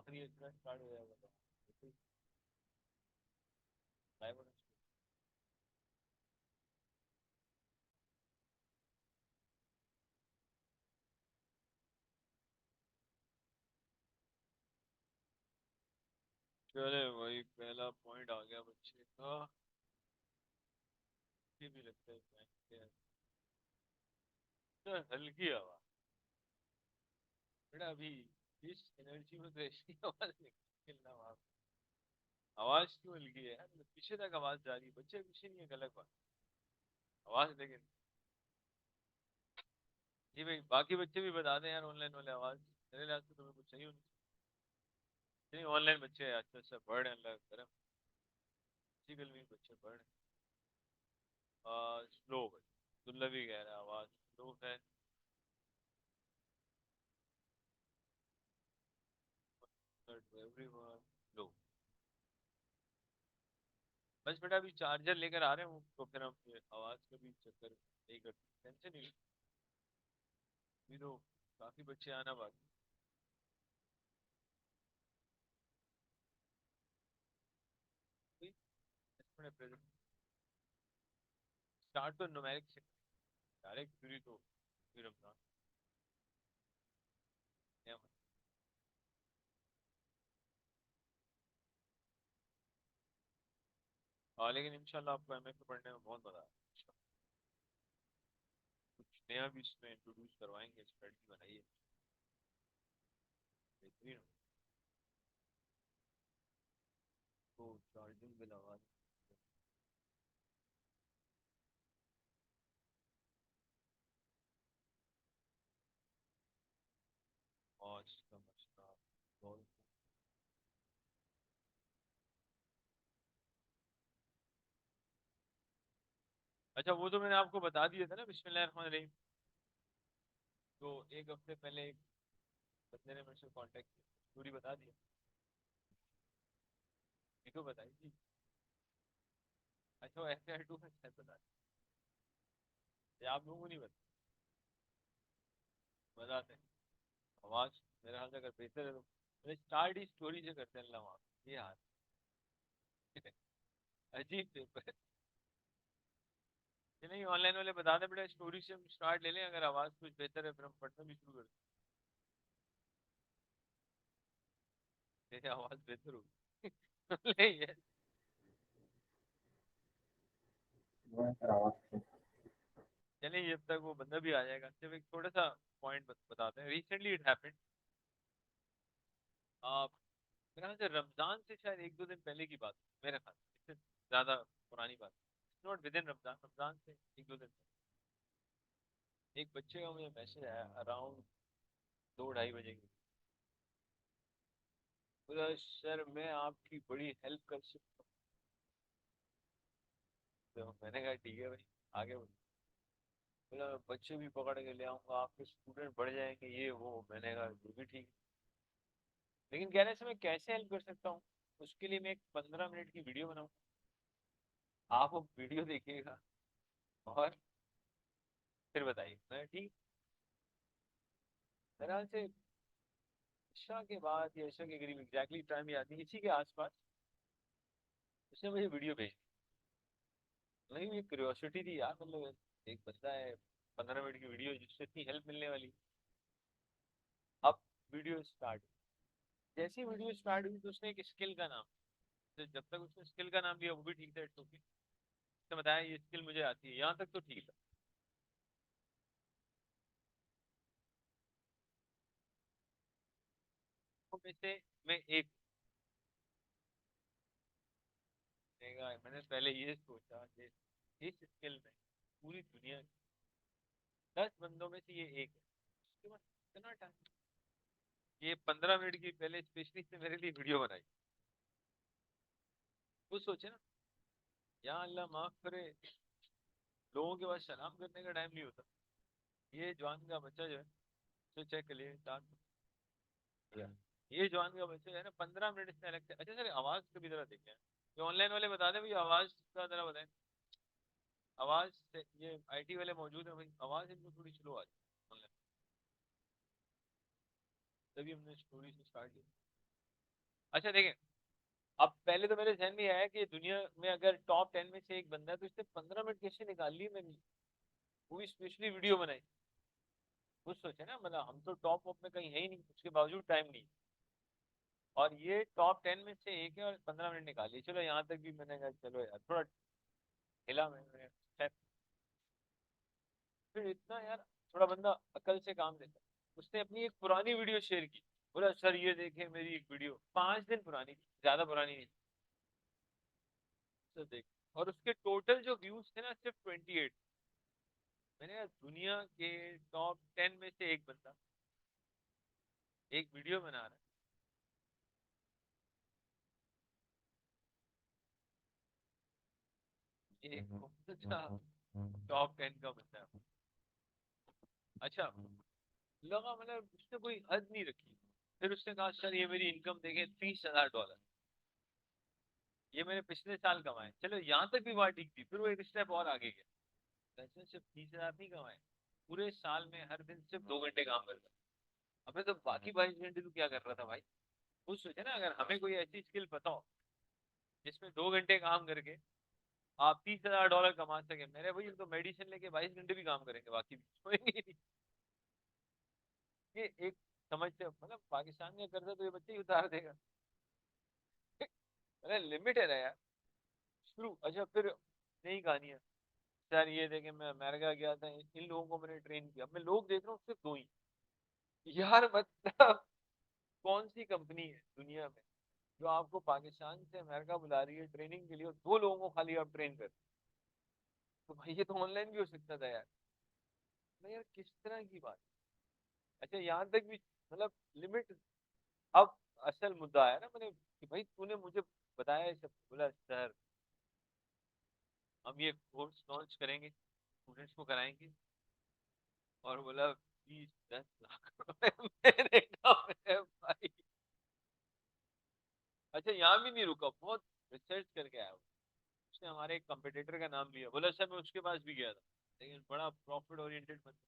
आखिरी इतना स्टार्ट हो जाएगा तो लाइव होना चाहिए। चले वही पहला पॉइंट आ गया बच्चे का। ये भी लगता है बैंक के अंदर हल्की आवाज। बेटा अभी इस एनर्जी में तो ऐसी आवाज निकलना वहां। आवाज क्यों हल्की है यार, मतलब पीछे तक आवाज जा रही है, बच्चे पीछे नहीं है, एक अलग बात। आवाज लेकिन जी भाई, बाकी बच्चे भी बता दें यार, ऑनलाइन वाले आवाज मेरे लिहाज से तुम्हें कुछ सही होनी चाहिए। ऑनलाइन बच्चे अच्छा अच्छा पढ़ रहे हैं, अल्लाह का करम। फिजिकल में बच्चे पढ़ रहे हैं। स्लो है, दुल्लभी कह रहा है आवाज स्लो है। एवरीवन लो। बस बेटा अभी चार्जर लेकर आ रहे हूँ तो फिर हम ये आवाज का भी चक्कर नहीं करते, टेंशन नहीं। अभी तो काफी बच्चे आना बाकी। प्रेजेंट स्टार्ट तो न्यूमेरिक से, डायरेक्ट पूरी तो फिर अपना नया मन। हाँ लेकिन इंशाल्लाह आपको एमएफ पढ़ने में बहुत मजा आएगा। कुछ नया भी इसमें इंट्रोड्यूस करवाएंगे, स्ट्रेटजी बनाइए बेहतरीन हो। तो चार्जिंग भी लगा दें। आज का मसला बहुत। अच्छा वो तो मैंने आपको बता दिया था ना, बिस्मिल्लाहिर्रहमानिर्रहीम। तो एक हफ्ते पहले एक बंदे ने मेरे से कांटेक्ट किया, पूरी बता दी। ये तो बताई थी। अच्छा वो FAR 2 में शायद बता दी, ये आप लोगों को नहीं बता। बताते हैं। आवाज मेरे हाल से अगर बेहतर है तो स्टार्ट ही स्टोरी से करते हैं, अल्लाह माफ ये हाल। अजीब पेपर। ये नहीं ऑनलाइन वाले बता दें बेटा, स्टोरी से हम स्टार्ट ले लें, अगर आवाज कुछ बेहतर है फिर हम पढ़ना भी शुरू कर दें, आवाज बेहतर होगी। नहीं है। चलिए जब तक वो बंदा भी आ जाएगा, सिर्फ एक थोड़ा सा पॉइंट बताते हैं। रिसेंटली इट हैपेंड, आप मेरे ख्याल से रमजान से शायद एक दो दिन पहले की बात है, मेरे ख्याल से इससे ज्यादा पुरानी बात। Not with in Ramzan, Ramzan से एक दो दिन पहले एक बच्चे का मुझे मैसेज आया अराउंड 2 ढाई बजे की। बोला सर मैं आपकी बड़ी हेल्प कर सकता हूँ। तो मैंने कहा ठीक है भाई, आगे बढ़ो। बोला मैं बच्चे भी पकड़ के ले आऊंगा, आपके स्टूडेंट बढ़ जाएंगे ये वो। मैंने कहा ये भी ठीक है, लेकिन कह रहे से मैं कैसे हेल्प कर सकता हूँ। उसके लिए मैं एक 15 मिनट की वीडियो बनाऊँ, आप वो वीडियो देखिएगा और फिर बताइए। मैं ठीक, मेरे ख्याल से ईशा के बाद या ईशा के करीब एग्जैक्टली टाइम याद नहीं, इसी के आसपास उसने मुझे वीडियो भेजी। नहीं ये क्यूरियोसिटी थी यार, मतलब एक बंदा है, 15 मिनट की वीडियो जिससे इतनी हेल्प मिलने वाली। अब वीडियो स्टार्ट, जैसी वीडियो स्टार्ट हुई तो उसने एक स्किल का नाम, तो जब तक उसने स्किल का नाम लिया वो भी ठीक था, इट्स ओके। उसने बताया ये स्किल मुझे आती है, यहाँ तक तो ठीक था। तो में से मैं एक मैंने पहले ये सोचा कि इस स्किल में पूरी दुनिया के 10 बंदों में से ये एक है। उसके बाद इतना टाइम, ये 15 मिनट की पहले स्पेशली से मेरे लिए वीडियो बनाई। वो सोचे ना, या अल्लाह माफ करे, लोगों के पास सलाम करने का टाइम नहीं होता। ये जवान का बच्चा जो है, तो चेक कर लिए स्टार्ट किया। ये जवान का बच्चा जो है ना, 15 मिनट इसने अलग से। अच्छा सर आवाज कभी जरा देखें, ये ऑनलाइन वाले बता दें भाई, आवाज का जरा बताएं। आवाज से ये IT वाले मौजूद है भाई, आवाज इनको थोड़ी स्लो आ जाए ऑनलाइन। तभी हमने स्टोरी से स्टार्ट किया। अच्छा देखें, अब पहले तो मेरे ध्यान में आया कि दुनिया में अगर टॉप 10 में से एक बंदा है तो इसने 15 मिनट कैसे निकाल ली मैंने, वो भी स्पेशली वीडियो बनाई। कुछ सोचे ना, मतलब हम तो टॉप वॉप में कहीं है ही नहीं, उसके बावजूद टाइम नहीं, और ये टॉप 10 में से एक है और 15 मिनट निकाली। चलो यहाँ तक भी मैंने कहा चलो यार थोड़ा हिला मैंने। फिर इतना यार, थोड़ा बंदा अकल से काम लेता है। उसने अपनी एक पुरानी वीडियो शेयर की, बोला सर ये देखे मेरी एक वीडियो 5 दिन पुरानी थी, ज्यादा पुरानी नहीं। तो देख, और उसके टोटल जो व्यूज थे ना सिर्फ 28। मैंने कहा दुनिया के टॉप 10 में से एक बंदा एक वीडियो बना रहा है, ये कौन सा टॉप 10 का बंदा है। अच्छा, लगा मतलब उसने कोई हद नहीं रखी। फिर उसने कहा सर ये मेरी इनकम देखे $30,000, ये मैंने पिछले साल कमाए। चलो यहाँ तक भी बात ठीक थी, फिर वो एक स्टेप और आगे गया। वैसे सिर्फ 30,000 नहीं कमाए, पूरे साल में हर दिन सिर्फ 2 घंटे काम करता। अबे तो बाकी 22 घंटे तू क्या कर रहा था भाई। कुछ सोचे ना, अगर हमें कोई ऐसी स्किल पता हो जिसमें 2 घंटे काम करके आप $30,000 कमा सके, मेरे भाई तो मेडिसिन लेके 22 घंटे भी काम करेंगे, बाकी भी सोएंगे ही नहीं। ये एक समझते हो, मतलब पाकिस्तान का कर्जा तो ये बच्चे ही उतार देगा। अरे लिमिट है ना यार। शुरू, अच्छा फिर नई कहानी है। सर ये देखे मैं अमेरिका गया था, इन लोगों को मैंने ट्रेन किया। मैं लोग देख रहा हूँ सिर्फ दो ही। यार मतलब कौन सी कंपनी है दुनिया में जो आपको पाकिस्तान से अमेरिका बुला रही है ट्रेनिंग के लिए, और दो लोगों को खाली आप ट्रेन कर। तो भाई ये तो ऑनलाइन भी हो सकता था यार। नहीं यार, किस तरह की बात। अच्छा यहाँ तक भी, मतलब लिमिट। अब असल मुद्दा है ना, मैंने कि भाई तूने मुझे बताया ये सब। बोला सर हम ये कोर्स लॉन्च करेंगे, स्टूडेंट्स को कराएंगे, और बोला 20-10 लाख रुपए। मैंने कहा मेरे भाई। अच्छा यहाँ भी नहीं रुका, बहुत रिसर्च करके आया वो। उसने हमारे एक कंपटीटर का नाम लिया, बोला सर मैं उसके पास भी गया था, लेकिन बड़ा प्रॉफिट ओरिएंटेड बंदा।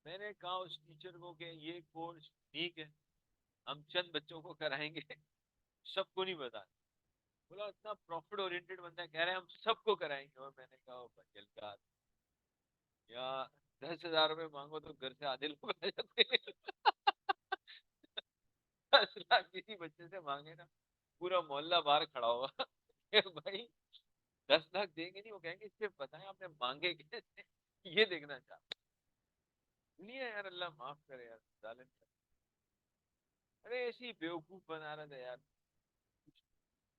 मैंने कहा उस टीचर को कि ये कोर्स ठीक है, हम चंद बच्चों को कराएंगे, सबको नहीं बता। बोला इतना प्रॉफिट ओरिएंटेड बंदा है, कह रहे हैं हम सबको कराएंगे। और मैंने कहा "ओ भाई हल्का, या 10,000 रुपये मांगो तो घर से आधे लोग आ जाते हैं। 10 लाख किसी बच्चे से मांगे ना, पूरा मोहल्ला बाहर खड़ा होगा। ये भाई 10 लाख देंगे नहीं, वो कहेंगे सिर्फ बताएं आपने मांगे कैसे, ये देखना चाहता। दुनिया यार, अल्लाह माफ करे यार, जालिम। अरे ऐसी बेवकूफ बना रहा था यार।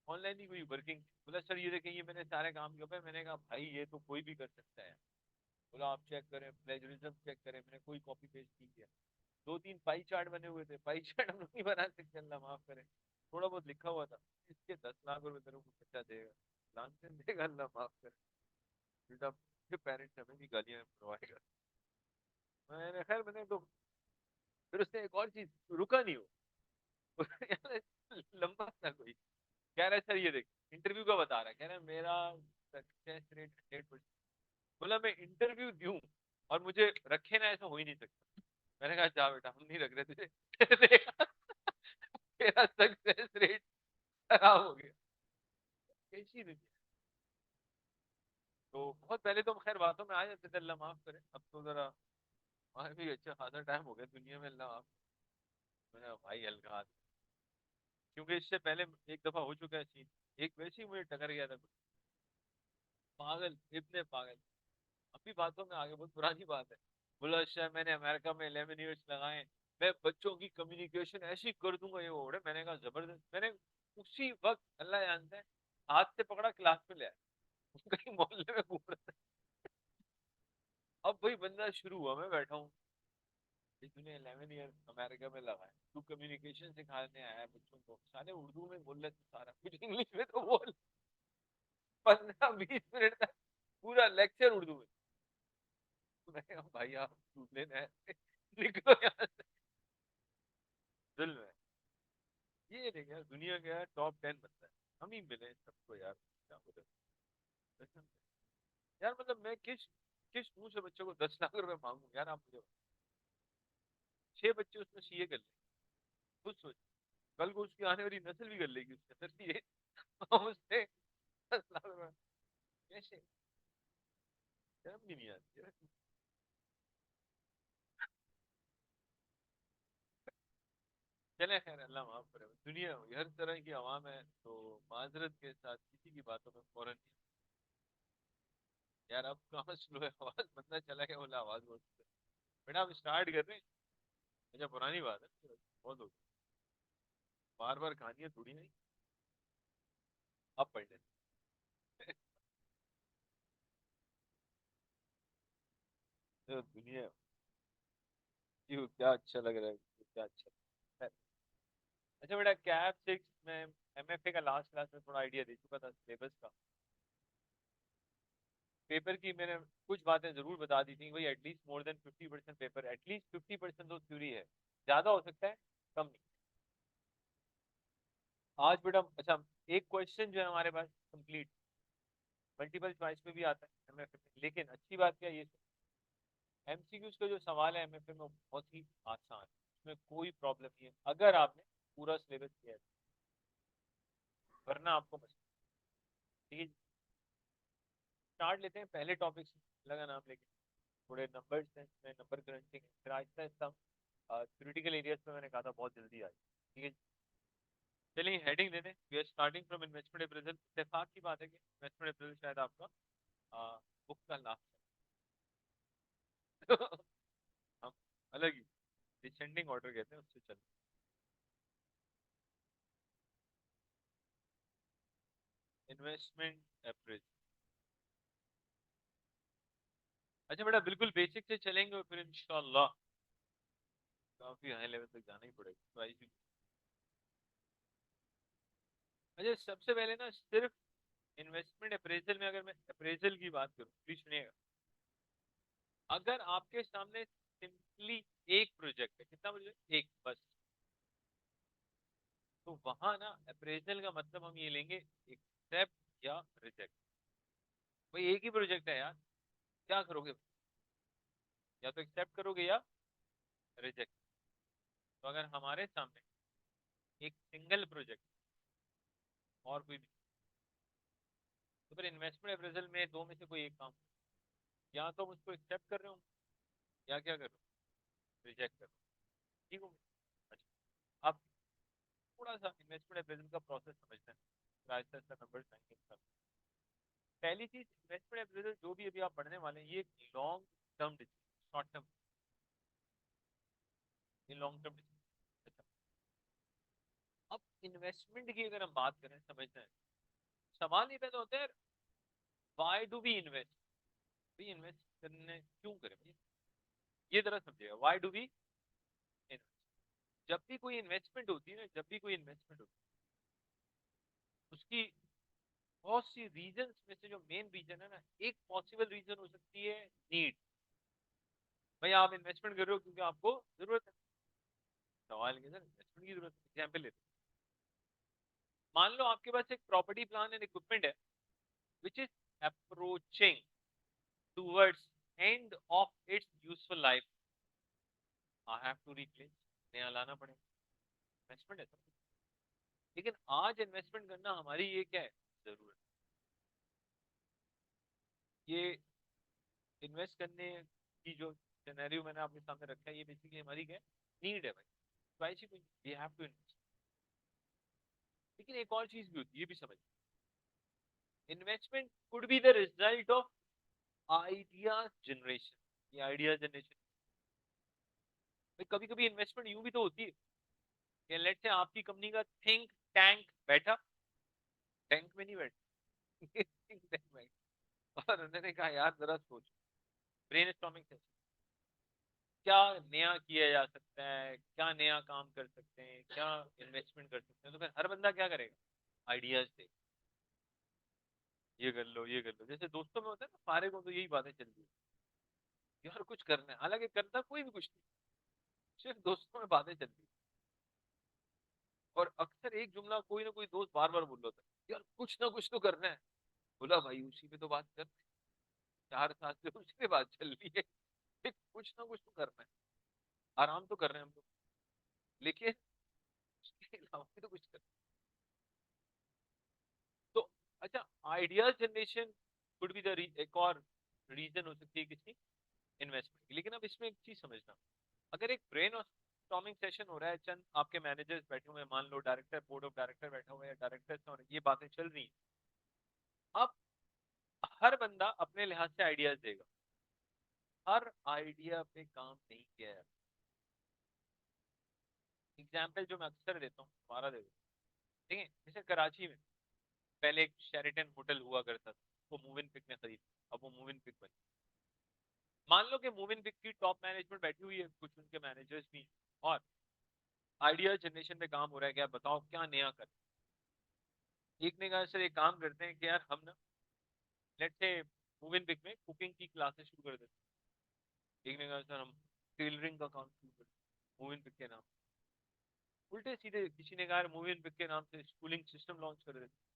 ऑनलाइन ही कोई वर्किंग, बोला सर ये देखें ये मैंने सारे काम किए पे। मैंने कहा भाई ये तो कोई भी कर सकता है। बोला आप चेक करें, प्लेजरिज्म चेक करें, मैंने कोई कॉपी पेस्ट नहीं किया। दो तीन पाई चार्ट बने हुए थे, पाई चार्ट हम लोग नहीं बना सकते, अल्लाह माफ करे। थोड़ा बहुत लिखा हुआ था, इसके 10 लाख रुपए तेरे को बच्चा देगा, लानते देगा, अल्लाह माफ करे। बेटा के पेरेंट्स हमें भी गालियां पड़वाएगा। मैंने खैर मैंने तो, फिर उसने एक और चीज, रुका नहीं वो। लंबा था कोई, कह रहा है सर ये देख, इंटरव्यू का बता रहा है, कह रहा है मेरा सक्सेस रेट 100%। बोला मैं इंटरव्यू दूं और मुझे रखे ना, ऐसा हो ही नहीं सकता। मैंने कहा जा बेटा हम नहीं रख रहे तुझे। तेरा सक्सेस रेट खराब हो गया। कैसी दुनिया। तो बहुत पहले तो खैर बातों में आ जाते थे, अल्लाह माफ करे। अब तो जरा हमारे भी अच्छा खासा टाइम हो गया दुनिया में, अल्लाह माफ। मैंने कहा, भाई हल्का, क्योंकि इससे पहले एक दफा हो चुका है सीन। एक वैसे ही मुझे टकर गया था कुछ, पागल इतने पागल। अभी बातों में आगे, बहुत पुरानी बात है। बोला अच्छा मैंने अमेरिका में 11 ईयर्स लगाए, मैं बच्चों की कम्युनिकेशन ऐसी कर दूंगा ये वो। मैंने कहा जबरदस्त। मैंने उसी वक्त, अल्लाह जानता है, हाथ से पकड़ा क्लास में ले आया। कहीं मोहल्ले में घूम रहा था। अब वही बंदा शुरू हुआ, मैं बैठा हूँ, तूने 11 ईयर अमेरिका में लगाए, तू कम्युनिकेशन सिखाने आया है बच्चों को, सारे उर्दू में बोल रहे थे सारा कुछ, इंग्लिश में तो बोल। 15-20 मिनट तक पूरा लेक्चर उर्दू में। मैं कहा, भाई आप सूद लेना है, निकलो यहाँ से। दिल में ये देख यार, दुनिया का टॉप 10 बनता है, हम ही मिले सबको यार, क्या बोले। कसम से। यार मतलब मैं किस किस मुंह से बच्चों को 10 लाख रुपए मांगू यार, आप मुझे 6 बच्चे उसमें सीए कर ले, खुद सोच। कल को उसकी आने वाली नस्ल भी कर लेगी उसके अंदर ये। हम उससे 10 लाख रुपए कैसे, शर्म भी नहीं आती है। चले खैर, अल्लाह माफ करे। दुनिया हर तरह की आवाम है, तो माजरत के साथ किसी की बातों में फौरन नहीं। यार अब कहाँ स्लो है आवाज, बंदा चला गया बोला आवाज बहुत slow है। बेटा आप स्टार्ट कर रहे हैं। अच्छा पुरानी बात है, बहुत हो गई। बार बार कहानियां थोड़ी नहीं। अब पढ़ लेते हैं। तो दुनिया, क्यों क्या अच्छा लग रहा है, क्या अच्छा है। अच्छा बेटा, कैप 6 में एमएफए का लास्ट क्लास में थोड़ा आइडिया दे चुका था सिलेबस का। पेपर की मैंने कुछ बातें जरूर बता दी थी, भाई at least more than 50% paper, at least 50% तो थ्योरी है, ज्यादा हो सकता है, कम नहीं। आज बेटा अच्छा, एक क्वेश्चन जो है हमारे पास कंप्लीट मल्टीपल चॉइस में भी आता है एमएफए में, लेकिन अच्छी बात क्या है, ये एमसीक्यूज का जो सवाल है एमएफए में बहुत ही आसान है, उसमें कोई प्रॉब्लम नहीं है अगर आपने पूरा सिलेबस किया है, वरना आपको मसला। ठीक है, स्टार्ट लेते हैं पहले टॉपिक से, लगा नाम लेके। थोड़े नंबर्स हैं इसमें, नंबर क्रंचिंग है, फिर आहिस्ता आहिस्ता थ्योरेटिकल एरियाज पे मैंने कहा था बहुत जल्दी आई। ठीक है, चलिए हेडिंग दे दें, we are starting from investment appraisal. इत्तेफाक की बात है कि इन्वेस्टमेंट अप्रेजल शायद आपका बुक का लास्ट है। हम अलग ही डिसेंडिंग ऑर्डर कहते हैं, उससे चलते। इन्वेस्टमेंट अप्रेजल, अच्छा बेटा बिल्कुल बेसिक से चलेंगे और फिर इंशाल्लाह काफी हाई लेवल तक जाना ही पड़ेगा, तो ऐसी। अच्छा सबसे पहले ना, सिर्फ इन्वेस्टमेंट अप्रेजल में अगर मैं अप्रेजल की बात करूं, प्लीज सुनिएगा। अगर आपके सामने सिंपली एक प्रोजेक्ट है, कितना प्रोजेक्ट, एक बस, तो वहां ना अप्रेजल का मतलब हम ये लेंगे, एक्सेप्ट या रिजेक्ट। भाई एक ही प्रोजेक्ट है यार, क्या करोगे, या तो एक्सेप्ट करोगे या रिजेक्ट। तो अगर हमारे सामने एक सिंगल प्रोजेक्ट और कोई भी, तो फिर इन्वेस्टमेंट अप्रेजल में दो में से कोई एक काम, या तो हम उसको एक्सेप्ट कर रहे हो, या क्या कर रहे हो, रिजेक्ट कर रहे हो। ठीक हो गया? अच्छा, अब थोड़ा सा इन्वेस्टमेंट अप्रेजल का प्रोसेस समझते हैं, फिर आहिस्ता आहिस्ता नंबर आएंगे। पहली चीज, इन्वेस्टमेंट अप्रेजल जो भी अभी आप पढ़ने वाले हैं, ये long term decision, short term, ये लॉन्ग टर्म डिसीजन। अच्छा, अब इन्वेस्टमेंट की अगर हम बात करें, समझते हैं, सवाल ये पैदा होता है, व्हाई डू वी इन्वेस्ट, भी इन्वेस्ट करने क्यों करें भाई, ये जरा समझिएगा, व्हाई डू वी इन्वेस्ट। जब भी कोई इन्वेस्टमेंट होती है ना, जब भी कोई इन्वेस्टमेंट होती है, उसकी बहुत सी रीजन में से जो मेन रीजन है ना, एक पॉसिबल रीजन हो सकती है नीड। भाई आप इन्वेस्टमेंट कर रहे हो क्योंकि आपको जरूरत है, सवाल ये सर इन्वेस्टमेंट की जरूरत है। एग्जाम्पल लेते हैं, मान लो आपके पास एक प्रॉपर्टी प्लान एंड इक्विपमेंट है which is approaching towards end of its useful life, I have to replace, नया लाना पड़ेगा, इन्वेस्टमेंट है सर। लेकिन आज इन्वेस्टमेंट करना हमारी ये क्या है, जरूरत। ये इन्वेस्ट करने की जो सिनेरियो मैंने आपके सामने रखा है, ये बेसिकली हमारी क्या नीड है भाई, तो ऐसी कोई वी हैव टू इन्वेस्ट। लेकिन एक और चीज भी होती है, ये भी समझ, investment could be the result of idea generation, ये आइडिया जनरेशन। कभी कभी इन्वेस्टमेंट यूं भी तो होती है कि लेट्स से आपकी कंपनी का थिंक टैंक बैठा, टैंक में नहीं बैठा, थिंक टैंक बैठा, और उन्होंने कहा यार जरा सोच, ब्रेनस्टॉर्मिंग सेशन, क्या नया किया जा सकता है, क्या नया काम कर सकते हैं, क्या इन्वेस्टमेंट कर सकते हैं। तो फिर हर बंदा क्या करेगा, आइडियाज दे, ये कर लो ये कर लो, जैसे दोस्तों में होता है ना, सारे को तो यही बातें चल रही है यार कुछ करना है, हालांकि करता कोई भी कुछ नहीं, सिर्फ दोस्तों में बातें चल रही है। और अक्सर एक जुमला कोई ना कोई दोस्त बार बार बोल रहा होता है, यार कुछ ना कुछ तो करना है। बोला भाई उसी पे तो बात कर, 4 साल से उसी पे बात चल रही है कि कुछ ना कुछ तो करना है, आराम तो कर रहे हैं हम लोग, लेकिन उसके खाओगे तो कुछ कर। तो अच्छा, idea generation could be the एक और रीजन हो सकती है किसी इन्वेस्टमेंट की। लेकिन अब इसमें एक चीज समझना, अगर एक ब्रेन स्टॉर्मिंग सेशन हो रहा है, चंद आपके मैनेजर्स बैठे हुए हैं, मान लो डायरेक्टर, बोर्ड ऑफ डायरेक्टर बैठा हुआ है, डायरेक्टर्स, और ये बातें चल रही हैं, अब हर बंदा अपने लिहाज से आइडियाज देगा, हर आइडिया पे काम नहीं किया है। एग्जाम्पल जो मैं अक्सर देता हूँ, हमारा देखो, ठीक है, जैसे कराची में पहले एक शेरिटन होटल हुआ करता था, वो मूव इन पिक ने खरीद, अब वो मूव इन पिक बनी। मान लो कि मूव इन पिक की टॉप मैनेजमेंट बैठी हुई है, कुछ उनके मैनेजर्स भी, और आइडिया जनरेशन पे काम हो रहा है कि यार बताओ क्या नया कर। एक ने कहा सर एक काम करते हैं कि यार हम ना, let's say move in pick में कुकिंग की क्लासेस शुरू कर देते हैं। एक ने कहा सर हम टेलरिंग का काम शुरू करते हैं मूव इन पिक के नाम। उल्टे सीधे किसी ने कहा मूव इन पिक के नाम से स्कूलिंग सिस्टम लॉन्च कर देते हैं।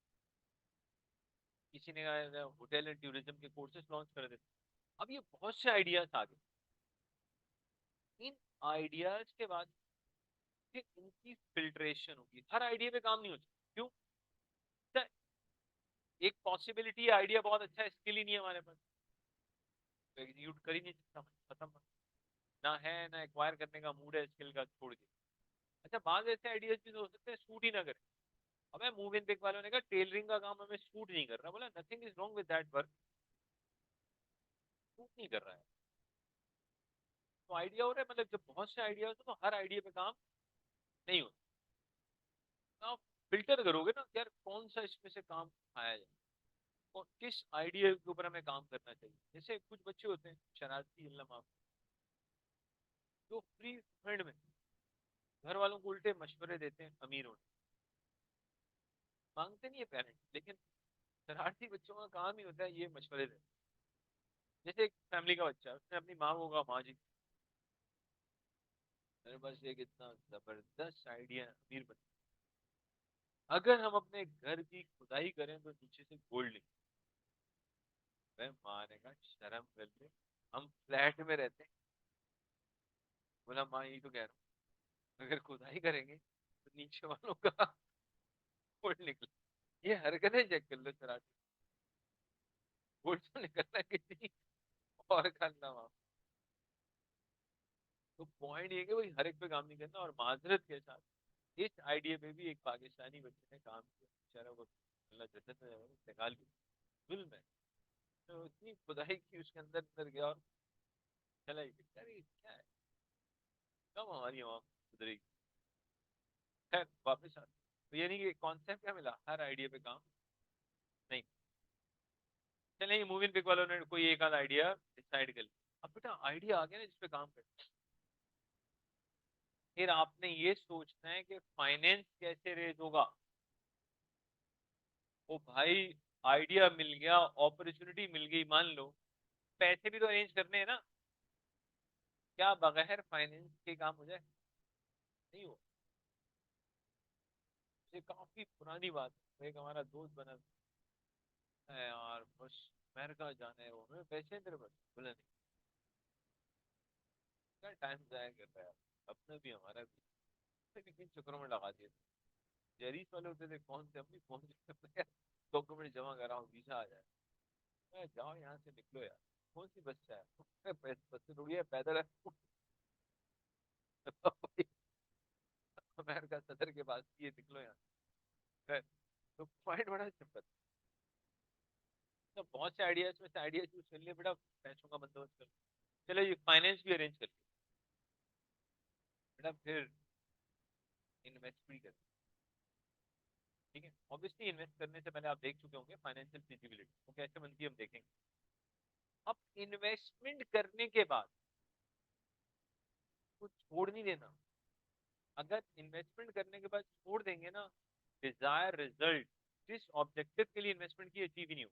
किसी ने कहा होटल एंड टूरिज्म के कोर्सेज लॉन्च कर देते हैं। अब ये बहुत से आइडियाज आ गए। इन आइडियाज के बाद फिर इनकी फिल्ट्रेशन होगी, हर आइडिया पे काम नहीं हो सकता। क्यों? सर, एक पॉसिबिलिटी आइडिया बहुत अच्छा है, स्किल ही नहीं है हमारे पास, तो एग्जीक्यूट कर ही नहीं सकता, खत्म। ना है ना एक्वायर करने का मूड है स्किल का, छोड़ के। अच्छा, बाद ऐसे आइडियाज भी तो हो सकते हैं सूट ही ना करे। अब मूव इन पिक वालों ने कहा टेलरिंग का काम हमें सूट नहीं कर रहा, बोला nothing is wrong with that work, suit नहीं कर रहा है। तो आइडिया हो रहा है, मतलब जब बहुत से आइडिया हो तो हर आइडिया पे काम नहीं होता। तो आप फिल्टर करोगे ना कि यार कौन सा इसमें से काम आया जाए, और किस आइडिया के ऊपर हमें काम करना चाहिए। जैसे कुछ बच्चे होते हैं शरारती इल्लम आप, जो फ्री फंड में घर वालों को उल्टे मशवरे देते हैं, अमीर होने मांगते नहीं है पेरेंट्स, लेकिन शरारती बच्चों का काम ही होता है ये मशवरे देना। जैसे एक फैमिली का बच्चा, उसने अपनी माँ को कहा माँ जी मेरे पास एक इतना जबरदस्त आइडिया है अमीर बनने, अगर हम अपने घर की खुदाई करें तो नीचे से गोल्ड निकले। मैं माँ ने कहा शर्म कर ले, हम फ्लैट में रहते हैं। बोला माँ यही तो कह रहा हूँ, अगर खुदाई करेंगे तो नीचे वालों का गोल्ड निकले। ये हरकतें चेक कर लो सर, गोल्ड तो निकलना है किसी और का नाम। तो पॉइंट ये कि भाई हर एक पे काम नहीं करना। और माजरत के साथ इस आइडिया पे भी एक पाकिस्तानी बच्चे ने काम किया, बेचारा वो अल्लाह जन्नत में जाएगा, इंतकाल की जुल्म है। तो इतनी खुदाई की उसके अंदर अंदर गया और चला ही गया। अरे क्या है, कब हमारी आवाम सुधरेगी। खैर वापस आ, तो ये नहीं कि कॉन्सेप्ट क्या मिला, हर आइडिया पे काम नहीं। चले मूविंग पिक वालों ने कोई एक आध आइडिया डिसाइड कर लिया, अब बेटा आइडिया आ गया ना जिसपे काम कर, फिर आपने ये सोचना है कि फाइनेंस कैसे रेज होगा। ओ भाई, आइडिया मिल गया, अपॉर्चुनिटी मिल गई, मान लो पैसे भी तो अरेंज करने हैं ना। क्या बगैर फाइनेंस के काम हो जाए? नहीं हो। ये काफी पुरानी बात है, एक हमारा दोस्त बना है यार, बस अमेरिका जाना है, वो हमें पैसे हैं तेरे पास? बोला नहीं। क्या टाइम जाया कर रहा है, अपना भी हमारा भी, लेकिन किन चक्करों में लगा दिया। जेरीस वाले होते थे कौन से, हम भी पहुंच डॉक्यूमेंट जमा कराओ वीजा आ जाए। जाओ यहाँ से निकलो यार, कौन सी बस से है, बस से थोड़ी है, पैदल है। अमेरिका सदर के पास ये निकलो यहाँ से। तो पॉइंट बड़ा सिंपल। तो बहुत से आइडियाज में से आइडिया चूज कर लिए बेटा, पैसों का बंदोबस्त कर, चलो ये फाइनेंस भी अरेंज कर लिया बेटा, फिर इन्वेस्ट भी कर। ठीक है, ऑब्वियसली इन्वेस्ट करने से पहले आप देख चुके होंगे फाइनेंशियल फिजिबिलिटी वो कैसे बनती है, हम देखेंगे। अब इन्वेस्टमेंट करने के बाद कुछ छोड़ नहीं देना। अगर इन्वेस्टमेंट करने के बाद छोड़ देंगे ना, डिजायर रिजल्ट जिस ऑब्जेक्टिव के लिए इन्वेस्टमेंट की अचीव ही नहीं हो।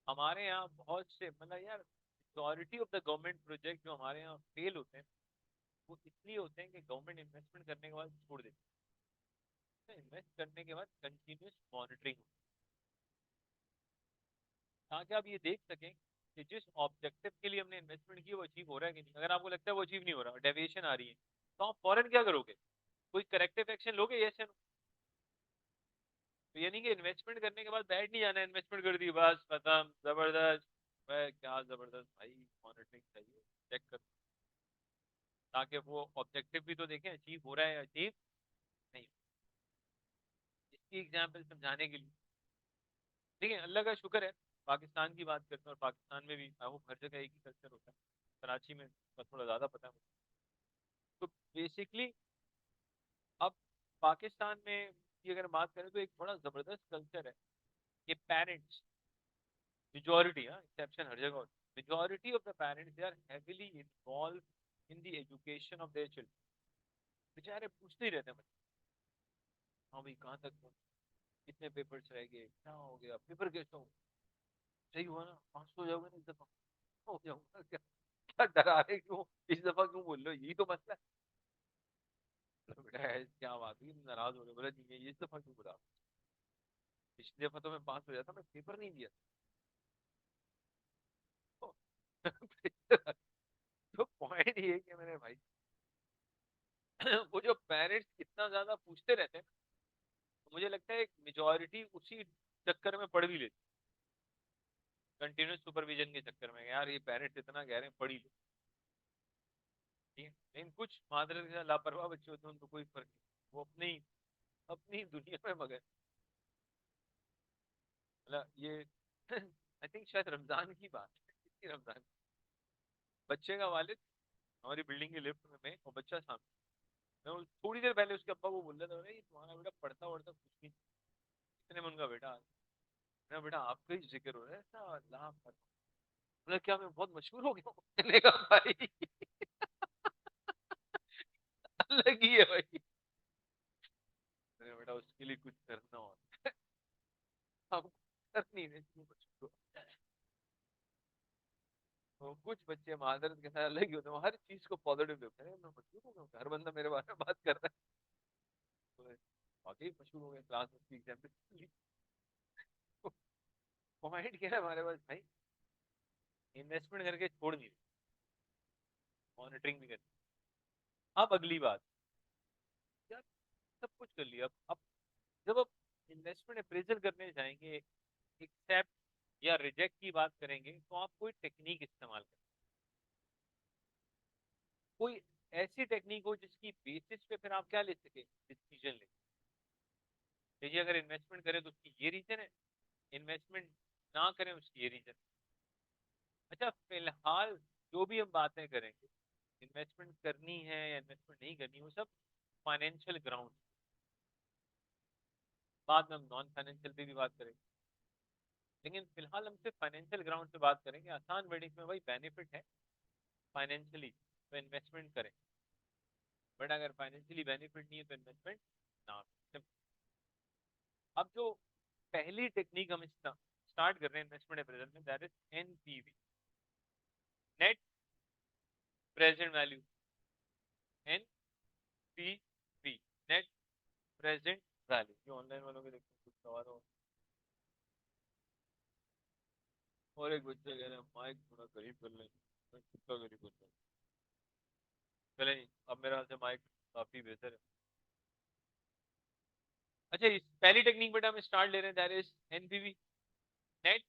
हमारे यहाँ बहुत से, मतलब यार majority of the government project जो हमारे यहाँ फेल होते हैं, वो इसलिए होते हैं कि गवर्नमेंट इन्वेस्टमेंट करने के बाद छोड़ देती है। इन्वेस्ट करने के बाद कंटिन्यूस मॉनिटरिंग, ताकि आप ये देख सकें कि जिस ऑब्जेक्टिव के लिए हमने इन्वेस्टमेंट की वो अचीव हो रहा है कि नहीं। अगर आपको लगता है वो अचीव नहीं हो रहा, डेविएशन आ रही है, तो आप फौरन क्या करोगे? कोई करेक्टिव एक्शन लोगे? यस या नो? तो ये नहीं कि इन्वेस्टमेंट करने के बाद बैठ नहीं जाना, इन्वेस्टमेंट कर दी बस खत्म, जबरदस्त। मैं क्या जबरदस्त भाई, मॉनिटरिंग चाहिए, चेक कर, ताकि वो ऑब्जेक्टिव भी तो देखें अचीव हो रहा है, अचीव नहीं। इसकी एग्जाम्पल समझाने के लिए, देखिए अल्लाह का शुक्र है, पाकिस्तान की बात करते हैं, और पाकिस्तान में भी आई होप हर जगह एक ही कल्चर होता है, कराची में थोड़ा ज्यादा पता है मुझे। तो बेसिकली अब पाकिस्तान में की अगर बात करें तो एक बड़ा जबरदस्त कल्चर है कि पेरेंट्स, मेजोरिटी, हाँ एक्सेप्शन हर जगह होती है, majority of the parents they are heavily involve in the education of their children. बेचारे पूछते ही रहते हैं बच्चे, हाँ भाई कहाँ तक पहुंचे? कितने पेपर्स रह गए, क्या हो गया, पेपर कैसा हो, सही हुआ ना, पास हो जाओगे ना इस दफा, हो जाऊंगा क्या, क्या डरा रहे क्यों, इस दफा क्यों बोल रहे हो, यही तो मसला है। तो बेटा क्या बात हुई, नाराज हो रहे? बोला नहीं ये इस दफा क्यों बुरा, पिछली दफा तो मैं पास हो जाता, मैं पेपर नहीं दिया। तो तो पॉइंट ये है कि मैंने भाई वो जो पेरेंट्स इतना ज्यादा पूछते रहते हैं, तो मुझे लगता है एक मेजोरिटी उसी चक्कर में पढ़ भी लेती, कंटिन्यूस सुपरविजन के चक्कर में, यार ये पेरेंट्स इतना कह रहे हैं पढ़ ही लो, ठीक है। लेकिन कुछ मादर के साथ लापरवाह बच्चे होते हैं, उनको कोई फर्क नहीं, वो अपनी अपनी दुनिया में मगन। मतलब ये आई थिंक शायद रमजान की बात है, किसी रमजान, बच्चे का वालिद हमारी बिल्डिंग के लिफ्ट में और बच्चा सामने, मैं थोड़ी देर पहले उसके अब्बा को बोल रहा था, "अरे, ये तुम्हारा बेटा पढ़ता वढ़ता कुछ नहीं।" इतने में उनका बेटा, मेरा बेटा आपका ही जिक्र हो रहा है, ऐसा अल्लाह पर, मतलब क्या मैं बहुत मशहूर हो गया हूँ? मैंने कहा भाई अलग ही है भाई, मेरा बेटा उसके लिए कुछ करना हो, हम कर नहीं रहे, क्यों मशहूर हो? तो कुछ बच्चे मादरत के साथ अलग ही होते हैं, वो हर चीज को पॉजिटिव देखते हैं, मैं मशहूर हो गया, हर बंदा मेरे बारे में बात कर रहा है, तो वाकई मशहूर हो गया क्लास में, एग्जाम्पल। पॉइंट क्या है हमारे पास भाई, इन्वेस्टमेंट करके छोड़ नहीं, मॉनिटरिंग भी करनी। अब अगली बात, यार सब कुछ कर लिया, अब जब आप इन्वेस्टमेंट अप्रेजल करने जाएंगे, एक्सेप्ट या रिजेक्ट की बात करेंगे, तो आप कोई टेक्निक इस्तेमाल करें, कोई ऐसी टेक्निक हो जिसकी बेसिस पे फिर आप क्या ले सके, डिसीजन ले। देखिए अगर इन्वेस्टमेंट करें तो उसकी ये रीजन है, इन्वेस्टमेंट ना करें उसकी ये रीजन। अच्छा फिलहाल जो भी हम बातें करेंगे, इन्वेस्टमेंट करनी है या इन्वेस्टमेंट नहीं करनी, वो सब फाइनेंशियल ग्राउंड, बाद में हम नॉन फाइनेंशियल पे भी बात करेंगे, लेकिन फिलहाल हम सिर्फ फाइनेंशियल ग्राउंड पे बात करेंगे। आसान वर्डिंग में भाई बेनिफिट है फाइनेंशियली तो इन्वेस्टमेंट करें, बट अगर फाइनेंशियली बेनिफिट नहीं है तो इन्वेस्टमेंट ना करें। अब जो पहली टेक्निक हम स्टार्ट कर रहे हैं इन्वेस्टमेंट अप्रेजल में, that is NPV, net present value, NPV, net present value. ये ऑनलाइन वालों के देखते हैं कुछ सवाल हो, और एक बच्चा कह रहे हैं माइक थोड़ा करीब कर लें, मैं खुद का करीब कर लूँ, चले नहीं, अब मेरे हाथ से माइक काफी बेहतर है। अच्छा इस पहली टेक्निक बेटा हम स्टार्ट ले रहे हैं, that is NPV, net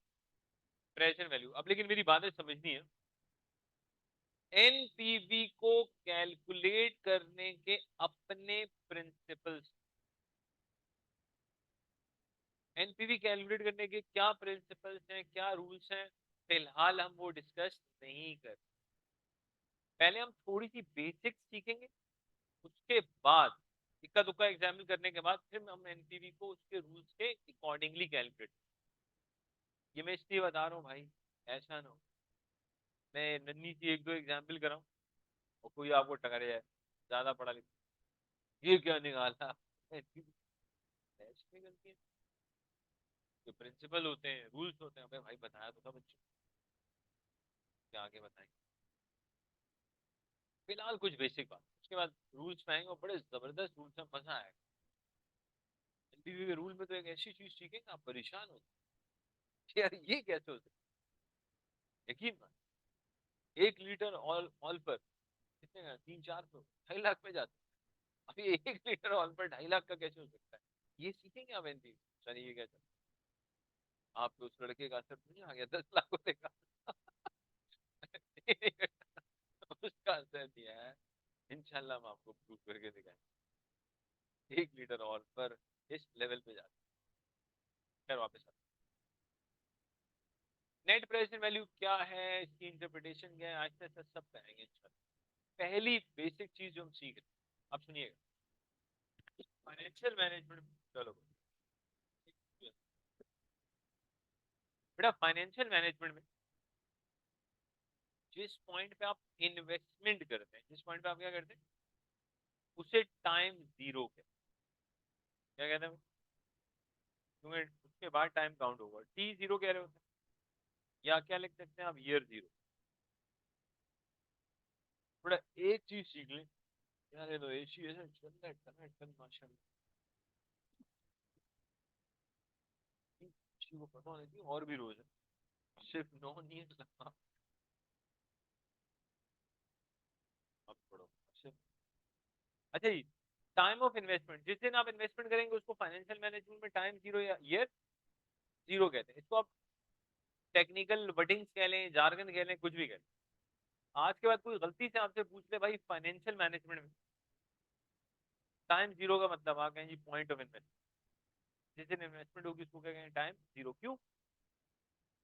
present value. अब लेकिन मेरी बातें समझनी है, एनपीवी को कैलकुलेट करने के अपने प्रिंसिपल्स, एनपीवी कैलकुलेट करने के क्या प्रिंसिपल्स हैं, क्या रूल्स हैं, फिलहाल हम वो डिस्कस नहीं कर, पहले हम थोड़ी सी बेसिक्स सीखेंगे, उसके बाद इक्का दुक्का एग्जाम्पल करने के बाद फिर हम एनपीवी को उसके रूल्स के अकॉर्डिंगली कैलकुलेट। ये मैं इसलिए बता रहा हूँ भाई, ऐसा ना हो मैं नन्ही सी एक दो एग्जाम्पल कराऊं और कोई आपको टकरा जाए, ज्यादा पढ़ा लिखा, ये क्या निकाला ऐसी गलती है, जो प्रिंसिपल होते हैं रूल्स होते हैं, भाई बताया तो था बच्चों, क्या आगे बताएंगे, फिलहाल कुछ बेसिक बात, उसके बाद रूल्स में आएंगे और बड़े जबरदस्त रूल्स में मजा आएगा। एनपीवी के रूल में तो एक ऐसी चीज सीखेंगे आप परेशान हो, यार ये कैसे हो सकता है? यकीन मान, 1 लीटर ऑयल ऑयल पर कितने का, 300-400 2.5 लाख में जाते अभी 1 लीटर ऑयल पर 2.5 लाख का कैसे हो सकता है? ये सीखेंगे आप एनपी? सर ये क्या? आप तो उस लड़के का असर नहीं आ गया 10 लाख को देखा? उसका असर नहीं आया। इंशाल्लाह हम आपको प्रूव करके दिखाएंगे। 1 लीटर ऑयल पर इस लेवल पे जाता है। खैर वापस नेट प्रेजेंट वैल्यू क्या है, इसकी इंटरप्रिटेशन क्या है, आहिस्ता आहिस्ता सब करेंगे इंशाल्लाह। पहली बेसिक चीज जो हम सीख रहे हैं, आप सुनिएगा, फाइनेंशियल मैनेजमेंट। चलो बेटा, फाइनेंशियल मैनेजमेंट में जिस पॉइंट पे आप इन्वेस्टमेंट करते हैं, जिस पॉइंट पे आप क्या करते हैं, उसे टाइम जीरो कहते हैं। क्या कहते हैं? क्योंकि उसके बाद टाइम काउंट होगा, टी जीरो कह रहे होते हैं, या क्या लिख सकते हैं आप, ईयर जीरो। थोड़ा एक चीज सीख लें यार, ये तो एसी ऐसे चल रहा है टनाटन माशाल्लाह, किसी को पता नहीं थी और भी रोज है, सिर्फ नौ नहीं है लगा। अब पढ़ो सिर्फ। अच्छा जी, टाइम ऑफ इन्वेस्टमेंट, जिस दिन आप इन्वेस्टमेंट करेंगे उसको फाइनेंशियल मैनेजमेंट में टाइम जीरो या ईयर जीरो कहते हैं। इसको आप टेक्निकल वर्डिंग्स कह लें, जार्गन कह लें, कुछ भी कह लें। आज के बाद कोई गलती से आपसे पूछ ले भाई फाइनेंशियल मैनेजमेंट में टाइम जीरो का मतलब, आप कहें जी पॉइंट ऑफ इन्वेस्टमेंट, जिस दिन इन्वेस्टमेंट होगी उसको क्या कहेंगे, टाइम जीरो। क्यों?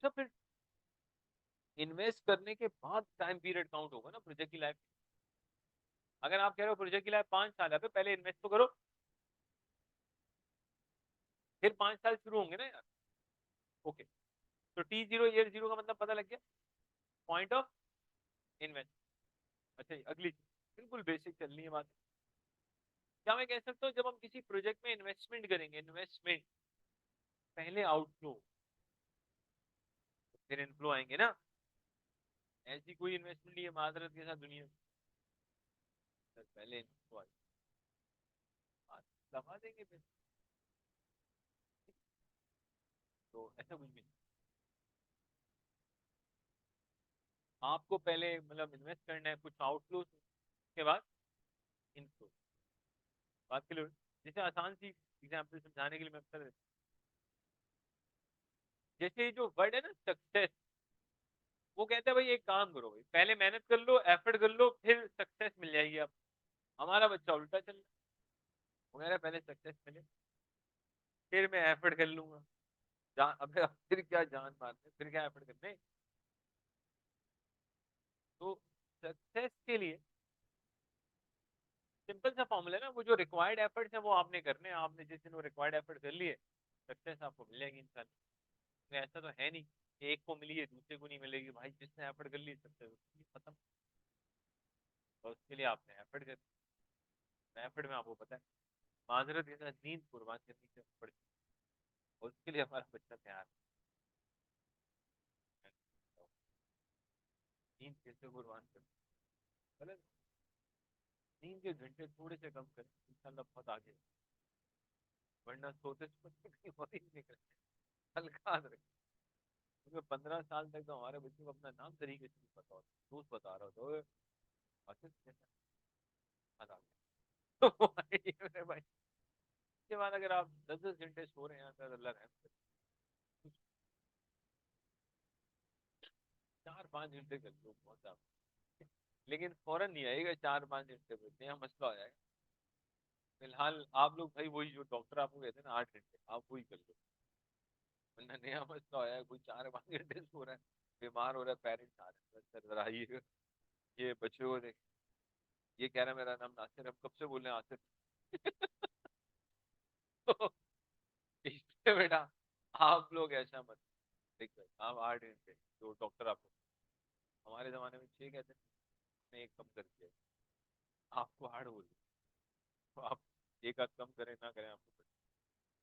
तो फिर इन्वेस्ट करने के बाद टाइम पीरियड काउंट होगा ना प्रोजेक्ट की लाइफ। अगर आप कह रहे हो प्रोजेक्ट की लाइफ 5 साल है तो पहले इन्वेस्ट तो करो, फिर 5 साल शुरू होंगे ना यार। ओके, तो टी जीरो ईयर जीरो का मतलब पता लग गया, पॉइंट ऑफ इन्वेस्ट। अच्छा अगली चीज, बिल्कुल बेसिक चलनी है बात। क्या मैं कह सकता हूँ जब हम किसी प्रोजेक्ट में इन्वेस्टमेंट करेंगे, इन्वेस्टमेंट पहले आउटफ्लो फिर इनफ्लो आएंगे ना, ऐसी कोई इन्वेस्टमेंट नहीं है माजरत के साथ दुनिया में, पहले इनफ्लो आएंगे, दबा देंगे फिर। तो ऐसा कुछ भी नहीं, आपको पहले मतलब इन्वेस्ट करना है, कुछ आउटफ्लो के बाद इनफ्लो। बात के लिए जैसे आसान सी एग्जाम्पल समझाने के लिए मैं अक्सर, जैसे जो वर्ड है ना सक्सेस, वो कहते हैं भाई एक काम करो भाई, पहले मेहनत कर लो, एफर्ट कर लो, फिर सक्सेस मिल जाएगी आप। हमारा बच्चा उल्टा चल रहा है, वो कह रहा है पहले सक्सेस मिले फिर मैं एफर्ट कर लूंगा। जान अबे फिर क्या जान मारने, फिर क्या एफर्ट करने। तो सक्सेस के लिए सिंपल सा फॉर्मूला है ना, वो जो रिक्वायर्ड एफर्ट्स है वो आपने करने हैं, आपने जिस दिन वो रिक्वायर्ड एफर्ट कर लिए सक्सेस आपको मिल जाएगी इंसान। तो ऐसा तो है नहीं कि एक को मिली है दूसरे को नहीं मिलेगी, भाई जिसने एफर्ट कर ली सक्सेस खत्म। तो उसके लिए आपने एफर्ट कर, एफर्ट में आपको पता है माजरत के साथ नींद कुर्बान करनी पड़ती है, और उसके लिए हमारा बच्चा तैयार है। नींद कैसे कुर्बान कर, गलत। नींद के घंटे थोड़े से कम करें, इंशाल्लाह बहुत आगे, वरना सोते सोते कहीं और ही निकल हल्का रखें। क्योंकि 15 साल तक तो हमारे बच्चों को अपना नाम तरीके से नहीं पता होता, दोस्त बता रहा होता है आसिफ कैसा हाल आ गया। तो भाई मेरे भाई, इसके बाद अगर आप 10-10 घंटे सो रहे हैं तो अल्लाह रहम करे। 4-5 घंटे कर लो बहुत आप, लेकिन फौरन नहीं आएगा 4-5 घंटे में, नया मसला हो जाएगा। फिलहाल आप लोग भाई वही जो डॉक्टर आपको कहते हैं ना 8 घंटे, आप वही कर लो, वरना नया मसला हो जाएगा। कोई 4-5 घंटे सो रहा है, बीमार हो रहा है, पेरेंट्स आ रहे हैं, सर जरा आइएगा, ये बच्चे को देख, ये कह रहा है मेरा नाम नासिर, हम कब से बोल रहे हैं आसिफ। तो इसलिए बेटा आप लोग ऐसा मत, देखो आप 8 घंटे जो डॉक्टर आपको, हमारे जमाने में 6 कहते हैं, एक कम कर दिया, आपको 8 बोल दिया। तो आप एक आध कम करें ना करें आपको पता।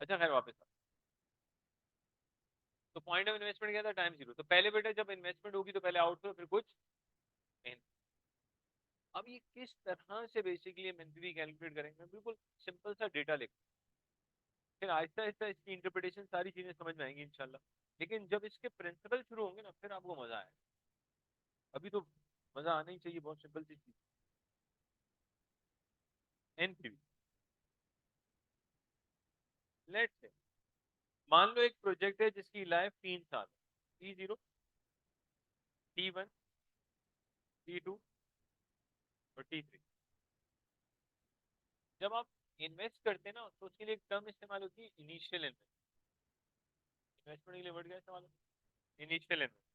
अच्छा खैर वापस तो पॉइंट ऑफ इन्वेस्टमेंट क्या था, टाइम जीरो। तो पहले बेटा जब इन्वेस्टमेंट होगी तो पहले आउटफ्लो फिर कुछ इन। अब ये किस तरह से बेसिकली हम एनपीवी कैलकुलेट करेंगे, बिल्कुल सिंपल सा डेटा लिख, फिर आहिस्ता आहिस्ता इसकी इंटरप्रिटेशन सारी चीजें समझ में आएंगी इंशाल्लाह। लेकिन जब इसके प्रिंसिपल शुरू होंगे ना फिर आपको मजा आएगा, अभी तो मजा आना ही चाहिए। बहुत सिंपल सी चीज, एनपीवी लेट्स से मान लो एक प्रोजेक्ट है जिसकी लाइफ 3 साल, T0, T1, T2 और T3। जब आप इन्वेस्ट करते हैं ना तो उसके लिए एक टर्म इस्तेमाल होती है, इनिशियल इन्वेस्टमेंट। इन्वेस्टमेंट के लिए वर्ड क्या इस्तेमाल होता है? Initial investment.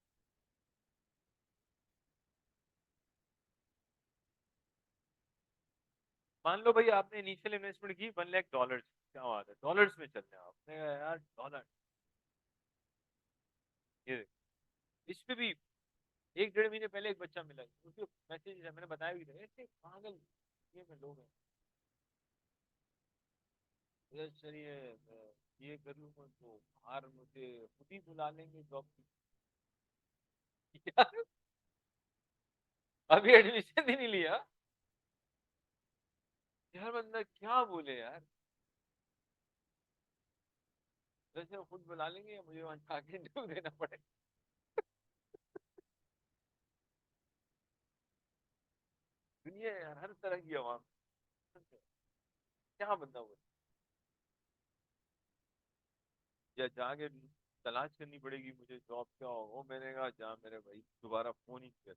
मान लो भाई आपने इनिशियल इन्वेस्टमेंट की $1 लाख, क्या बात है, डॉलर्स में चल रहे हैं, आपने कहा यार डॉलर, ये देखो, इस पे भी 1 डेढ़ महीने पहले एक बच्चा मिला, उसको मैसेज मैंने बताया भी था, ऐसे पागल ये में लोग हैं, चलिए ये कर लूंगा तो बाहर मुझे खुद ही बुला लेंगे जॉब की। यार अभी एडमिशन ही नहीं लिया, यार बंदा क्या बोले यार, वैसे वो खुद बुला लेंगे या मुझे वहां जाके इंटरव्यू देना पड़े। दुनिया है यार, हर तरह की आवाम, क्या बंदा बोले, या जाके तलाश करनी पड़ेगी मुझे जॉब, क्या हो वो, मैंने कहा जा मेरे भाई, दोबारा फोन ही कर,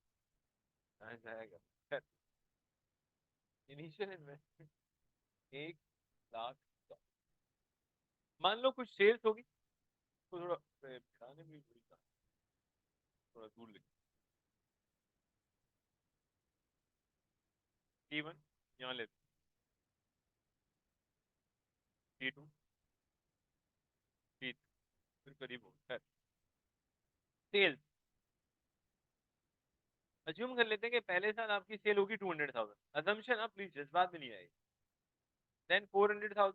कहाँ जाएगा। इनिशियल इन्वेस्टमेंट 1 लाख, मान लो कुछ सेल्स होगी तो थोड़ा बिठाने में भी बड़ी थोड़ा दूर लिख, T1 यहाँ ले, T2, T3, फिर करीब हो खैर, सेल्स अज्यूम कर लेते हैं कि पहले साल आपकी सेल होगी 200,000, अजम्पशन आप प्लीज जज्बात में नहीं आए, देन 400,000,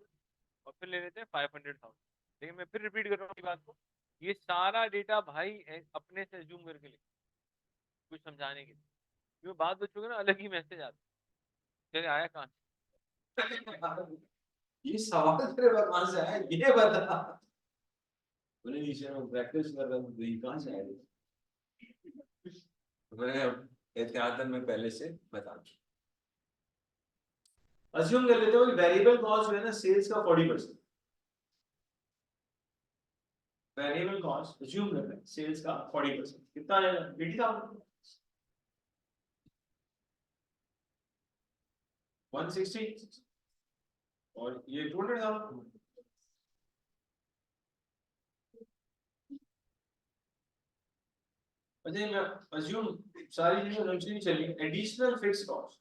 और फिर ले लेते हैं 500,000। लेकिन मैं फिर रिपीट कर रहा हूँ इस बात को, ये सारा डेटा भाई अपने से अज्यूम करके लिख, कुछ समझाने के लिए, क्योंकि बाद बच्चों के ना अलग ही मैसेज आता है, चले आया कहाँ से? ये सवाल तेरे पास कहाँ से आया ये बता। मैंने नीचे में प्रैक्टिस कर रहा हूँ, तो ये कहाँ से आया? तो मैंने एहतियातन में पहले से बता दिया। अज्यूम कर लेते हो कि वेरिएबल कॉस्ट जो है ना सेल्स का 40%, वेरिएबल कॉस्ट अज्यूम कर रहे हैं सेल्स का 40%, कितना आएगा? 80,000, 160, और ये 200,000। अच्छा मैं अज्यूम सारी चीजें नहीं चली, additional fix cost,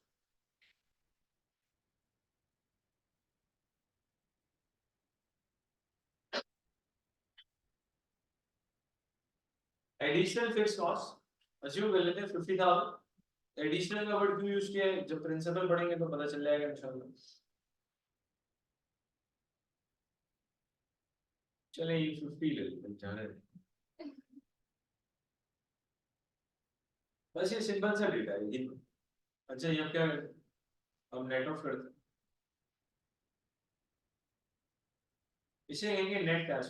additional fix cost assume कर लेते हैं 50,000। एडिशनल का वर्ड क्यों यूज किया है, जब प्रिंसिपल पढ़ेंगे तो पता चल जाएगा इंशाल्लाह। चले ये 50 ले लेते हैं, जाने दें। बस ये सिंपल सा डेटा है ये। अच्छा ये क्या, अब नेट ऑफ करते हैं, इसे कहेंगे नेट कैश।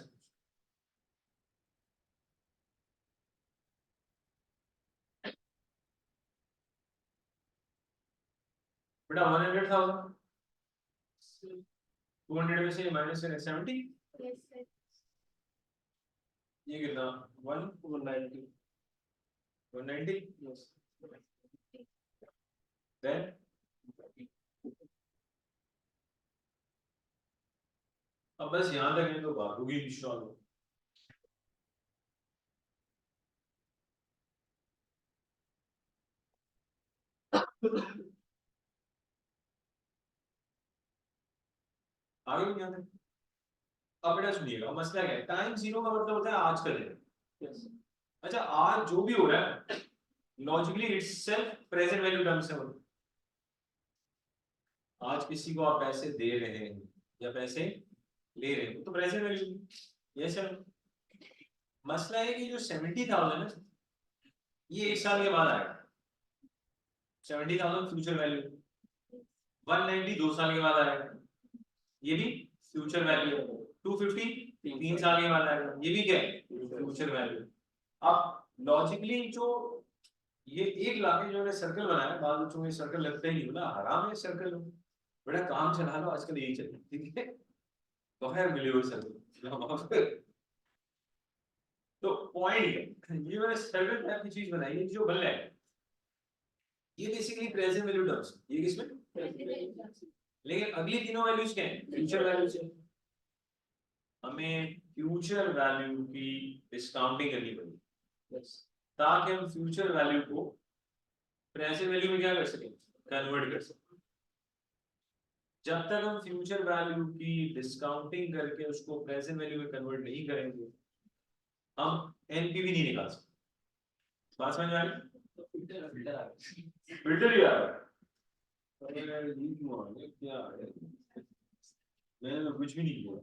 बेटा 100,000, 200 में से माइनस करें 70, ये कितना 190, 190 देन अब बस यहाँ तक है तो बात होगी इंशाल्लाह। आगे क्या है, अब बेटा सुनिएगा मसला क्या है, टाइम जीरो का मतलब होता है आज का दिन। yes. अच्छा आज जो भी हो रहा है logically it's self present value terms से हो रहा है। आज किसी को आप पैसे दे रहे हैं या पैसे ले रहे हैं तो प्रेजेंट वैल्यू। यस सर, मसला है कि जो 70,000 है ये 1 साल के बाद आएगा, 70,000 फ्यूचर वैल्यू, 190 2 साल के बाद आएगा, ये भी फ्यूचर वैल्यू, 250 3 साल के बाद आएगा, ये भी क्या है फ्यूचर वैल्यू। अब लॉजिकली जो ये 1 लाख जो मैंने सर्कल बनाया, बाद बच्चों में सर्कल लगता ही नहीं, बोला हराम है सर्कल, बड़ा काम चला लो आजकल यही चल ठीक है। तो खैर मिले हुए सर। तो पॉइंट ये मैंने सर्कल टाइप की चीज बनाई है जो बन रहा है, ये बेसिकली प्रेजेंट वैल्यू टर्म्स, ये किसमें, लेकिन अगली तीनों वैल्यूज क्या है, फ्यूचर वैल्यूज है। हमें फ्यूचर वैल्यू की डिस्काउंटिंग करनी पड़ेगी ताकि हम फ्यूचर वैल्यू को प्रेजेंट वैल्यू में क्या कर सकें, कन्वर्ट कर सकें। जब तक हम फ्यूचर वैल्यू की डिस्काउंटिंग करके उसको प्रेजेंट वैल्यू में कन्वर्ट नहीं करेंगे, हम एनपीवी नहीं निकाल सकते। बात समझ में आ रही? फिल्टर ही आ रहा है। क्या है? मैंने तो कुछ भी नहीं किया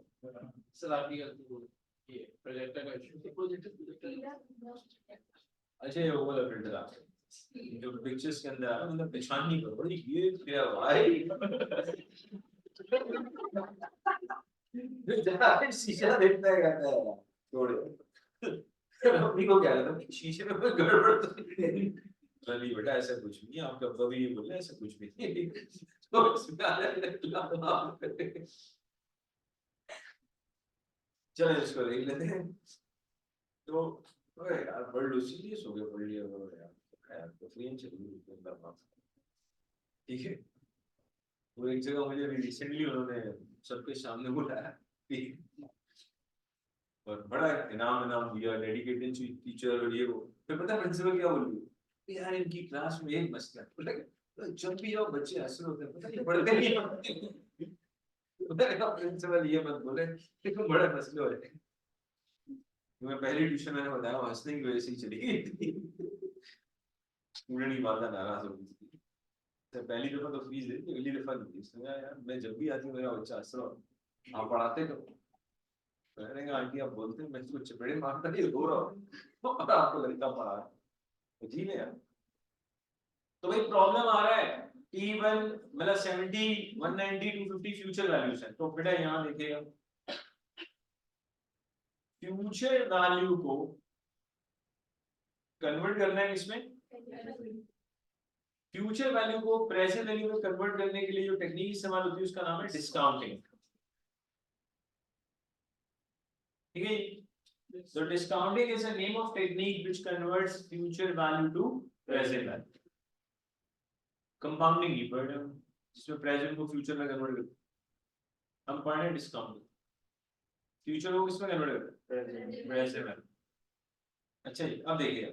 सर, आपकी गलती हो ये प्रोजेक्टर का इशू, प्रोजेक्टर अच्छा ये वो वाला फिल्टर आ गया जो पिक्चर्स के अंदर आ रहा है, मतलब पहचान नहीं कर रही ये क्या भाई। जरा शीशा देखता है कहता है छोड़े अपनी को क्या लगता है शीशे में कोई गड़बड़ तो नहीं। नहीं बेटा ऐसा कुछ नहीं, आप कब कभी ये बोले ऐसा कुछ भी नहीं। तो इसमें चलो इसको देख लेते हैं। तो अरे यार पढ़ लो, सीरियस हो गया, पढ़ लिया करो यार तो फ्री चलिए ठीक है। वो एक जगह मुझे रिसेंटली उन्होंने सबके सामने बुलाया और बड़ा इनाम इनाम दिया, डेडिकेटेड टीचर और ये वो। फिर पता है प्रिंसिपल क्या बोली, यार इनकी क्लास में एक मसला है, तो जब भी जाओ बच्चे हंस रहे होते हैं, पता नहीं पढ़ते नहीं होते। प्रिंसिपल ये मत बोले देखो बड़े मसले हो रहे हैं। मैं पहली ट्यूशन मैंने बताया हंसने की वजह से ही चली गई थी। स्टूडेंट की बात नाराज हो गई थी। तो पहली दफा तो फीस देती, अगली दफा नहीं दी। उसने कहा यार मैं जब भी आती हूँ मेरा बच्चा हंस रहा हो, आप पढ़ाते कब? मैंने कहा आंटी आप बोलते हैं मैं इसको चपेड़े मारता नहीं रो रहा हूँ और आपको लगता पढ़ा रहा है। जी यार तो भाई प्रॉब्लम आ रहा है T1 मतलब 70 190 250 फ्यूचर वैल्यूज है। तो बेटा यहाँ देखिएगा फ्यूचर वैल्यू को कन्वर्ट करना है किसमें, फ्यूचर वैल्यू को प्रेजेंट वैल्यू में कन्वर्ट करने के लिए जो टेक्निक इस्तेमाल होती है उसका नाम है डिस्काउंटिंग। ठीक है, so discounting is a name of technique which converts future value to present value. Compounding नहीं पढ़ रहे हम, जिसमें प्रेजेंट को फ्यूचर में कन्वर्ट करते हैं। हम पढ़ रहे हैं डिस्काउंटिंग, फ्यूचर को किसमें कन्वर्ट करते हैं, प्रेजेंट में। अच्छा जी अब देखिए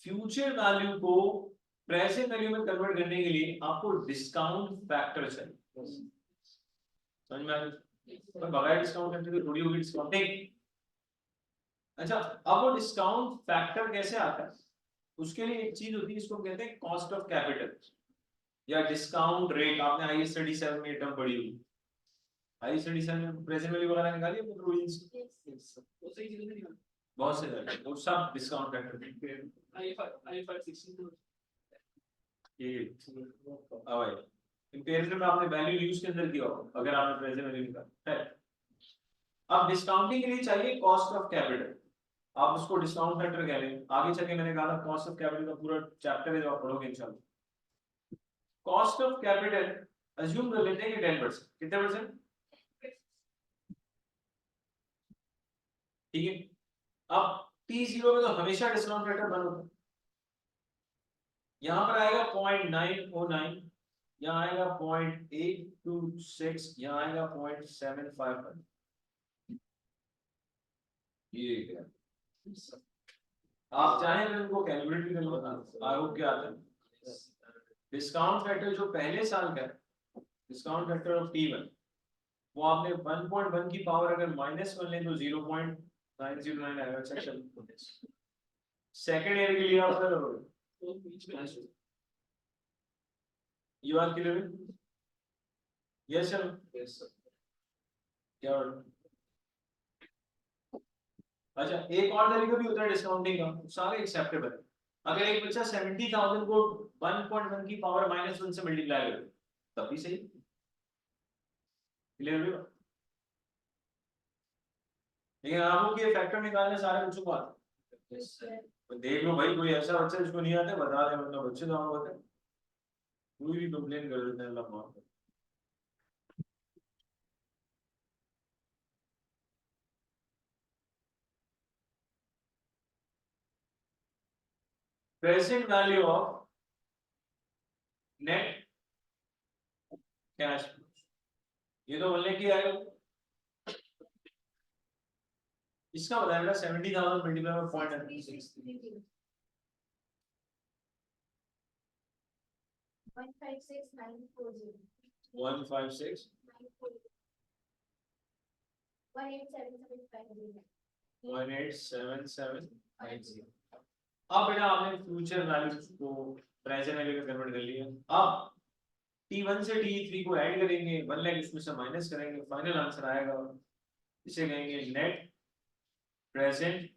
फ्यूचर वैल्यू को प्रेजेंट वैल्यू में कन्वर्ट करने के लिए आपको डिस्काउंट फैक्टर चाहिए। समझ में आ गया? बगैर डिस्काउंट फैक्टर की थोड़ी होगी डिस्काउंटिंग। अच्छा अब वो डिस्काउंट फैक्टर कैसे आता है, उसके लिए एक चीज होती है इसको कहते हैं कॉस्ट ऑफ कैपिटल या डिस्काउंट रेट। आपने आई स्टडी 7 में टर्म पढ़ी हुई, आई स्टडी 7 में प्रेजेंट वैल्यू वगैरह निकाली है प्रोविजंस वो सही चीजें नहीं है। बहुत से जगह तो सब डिस्काउंट फैक्टर ये अब भाई कंपैरिजन में आपने वैल्यू यूज के अंदर किया होगा अगर आपने प्रेजेंट वैल्यू निकाला है। अब डिस्काउंटिंग के लिए चाहिए कॉस्ट ऑफ कैपिटल, आप उसको डिस्काउंट फैक्टर कह रहे हैं। आगे चल के मैंने कहा था कॉस्ट ऑफ कैपिटल का पूरा चैप्टर है जो आप पढ़ोगे इंशाल्लाह। कॉस्ट ऑफ कैपिटल अज्यूम कर लेते हैं कि 10%, कितने परसेंट, ठीक है। अब T0 में तो हमेशा डिस्काउंट फैक्टर बन होता है, यहां पर आएगा 0.909, यहाँ आएगा 0.826, यहाँ आएगा 0.751। ये क्या आप चाहें तो इनको कैलकुलेट भी कर लो, आई होप क्या आता है। डिस्काउंट फैक्टर जो पहले साल का है, डिस्काउंट फैक्टर ऑफ T1 वो आपने 1.1 की पावर अगर -1 लें तो 0.909 आएगा। अच्छा सेकंड ईयर के लिए आप sir you are clear? Yes sir, yes sir. क्या अच्छा एक और तरीका भी होता है डिस्काउंटिंग का, सारे एक्सेप्टेबल है। अगर एक बच्चा 70,000 को 1.1 की पावर -1 से मल्टीप्लाई करे तब भी सही, क्लियर हुआ? लेकिन आपको के फैक्टर निकालने सारे बच्चों को आते हैं। तो देख लो भाई कोई ऐसा बच्चा जिसको नहीं आता बता दे, मतलब बच्चे तो हम होते हैं कोई भी कंप्लेन कर देते हैं अल्लाह माफ करे। Present value of net cash flow, ये तो बोलने की आएगा, इसका बताएगा 70,000 मल्टीप्लाई बाय 0.96 156,940 156 187,750 187,750। अब बेटा आपने फ्यूचर वैल्यूज को प्रेजेंट वैल्यू में कन्वर्ट कर लिया। अब T1 से T3 को ऐड करेंगे, 1 लाख इसमें से माइनस करेंगे, फाइनल आंसर आएगा, इसे कहेंगे नेट प्रेजेंट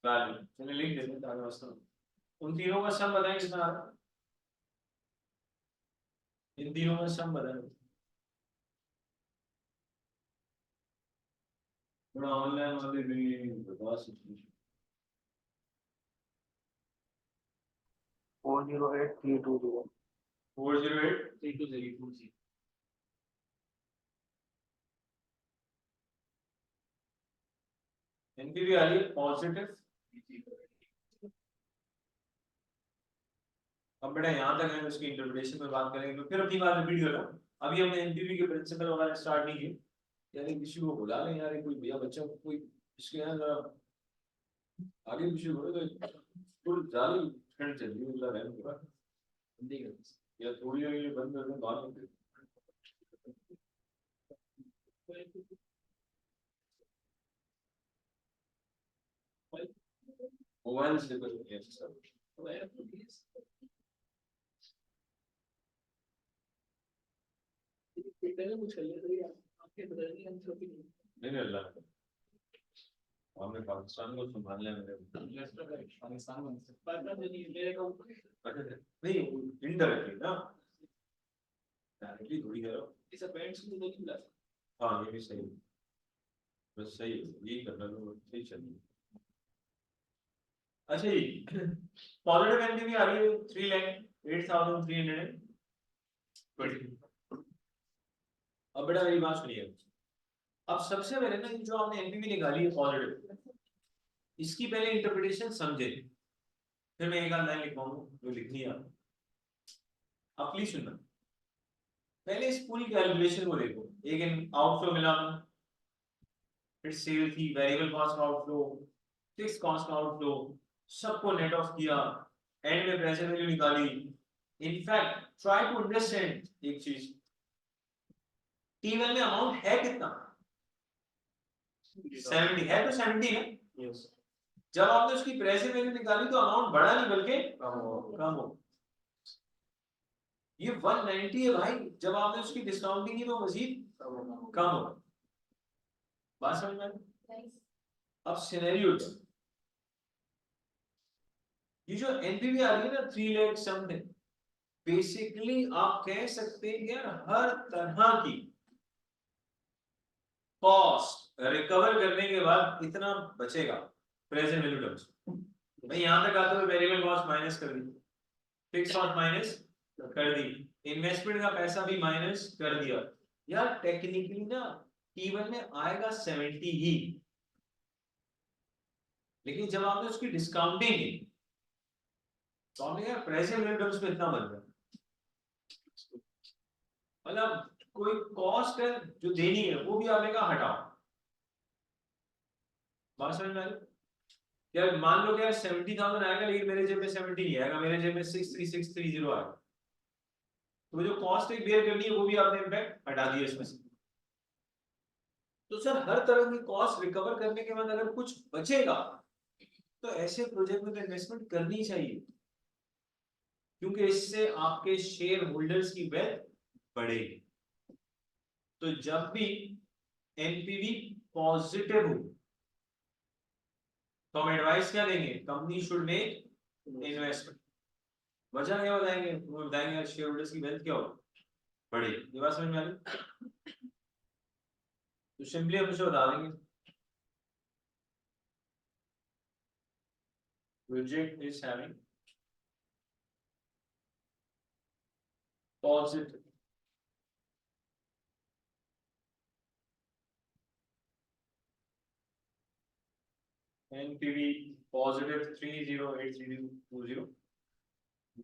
वैल्यू। चलिए लिख देते हैं ताकि वास्तव उन तीनों का सम बताएं कितना आ रहा है, इन तीनों का सम बताएं। थोड़ा ऑनलाइन वाले भी बता सकते हैं। 408,320 408 320 एनपीवी आ रही है पॉजिटिव। अब बेटा यहाँ तक है, उसकी इंटरप्रिटेशन में बात करेंगे, तो फिर अपनी बात रिपीट कर रहा हूँ। अभी हमने एनपीवी के प्रिंसिपल वगैरह स्टार्ट नहीं किए, यार किसी को बुला लें यार, कोई भैया बच्चा कोई इसके यहाँ जरा आगे पीछे हो तो थोड़ी ज्यादा ठंड चल रही है, मतलब रहने के बाद या थोड़ी देर के लिए बंद कर दें बाहर निकल। मोबाइल से कर सब नहीं अल्लाह हमने पाकिस्तान को संभालने में नहीं इनडायरेक्टली ना, डायरेक्टली थोड़ी करो। हाँ ये भी सही है, बस सही है, यही करना तो सही चलिए। अच्छा जी, पॉजिटिव एनपीवी आ रही है 3,08,320। अब बेटा मेरी बात सुनिए, अब सबसे पहले ना जो आपने एनपीवी निकाली है पॉजिटिव, इसकी पहले इंटरप्रिटेशन समझे, फिर मैं एक आध लाइन लिखवाऊंगा जो लिखनी है आप प्लीज सुनना। पहले इस पूरी कैलकुलेशन को देखो, एक आउटफ्लो मिला, फिर सेल थी, वेरिएबल कॉस्ट का आउटफ्लो, फिक्स कॉस्ट का आउटफ्लो, सबको नेट ऑफ किया, एंड में प्रेजेंट वैल्यू निकाली। इनफैक्ट ट्राई टू अंडरस्टैंड एक चीज, T1 में अमाउंट है कितना, 70 है, तो 70 है। यस जब आपने उसकी प्रेजेंट वैल्यू निकाली तो अमाउंट बढ़ा नहीं बल्कि कम हो। ये 190 है भाई, जब आपने उसकी डिस्काउंटिंग की तो मजीद कम हो। बात समझ में आई? अब सिनेरियो ये जो एनपीवी आ रही है ना 3 लाख समथिंग, बेसिकली आप कह सकते हैं यार हर तरह की कॉस्ट रिकवर करने के बाद इतना बचेगा प्रेजेंट वैल्यू टर्म्स। भाई यहां तक आते हुए वेरिएबल कॉस्ट माइनस कर दी, फिक्स कॉस्ट माइनस कर दी, इन्वेस्टमेंट का पैसा भी माइनस कर दिया, यार टेक्निकली ना T1 में आएगा 70 ही, लेकिन जब आपने उसकी डिस्काउंटिंग की तो आपने यार प्रेजेंट वैल्यू टर्म्स में इतना बन गया, मतलब कोई कॉस्ट है जो देनी है वो भी आपने कहा हटाओ। बात समझ में आ रही? यार मान लो कि यार 70,000 आएगा, लेकिन मेरे जेब में 70 नहीं आएगा, मेरे जेब में 63630 आएगा, तो जो कॉस्ट एक बेयर करनी है वो भी आपने इम्पैक्ट हटा दिया इसमें से। तो सर हर तरह की कॉस्ट रिकवर करने के बाद अगर कुछ बचेगा तो ऐसे प्रोजेक्ट में तो इन्वेस्टमेंट करनी चाहिए, क्योंकि इससे आपके शेयर होल्डर्स की वेल्थ बढ़ेगी। तो जब भी एनपीवी पॉजिटिव हो तो हम एडवाइस क्या देंगे, कंपनी शुड मेक इन्वेस्टमेंट। वजह क्या बताएंगे, वो बताएंगे यार शेयर होल्डर्स की वेल्थ क्या हो बढ़े। ये बात समझ में आ रही? तो सिंपली हम उसे बता देंगे project is having positive NPV positive 308320.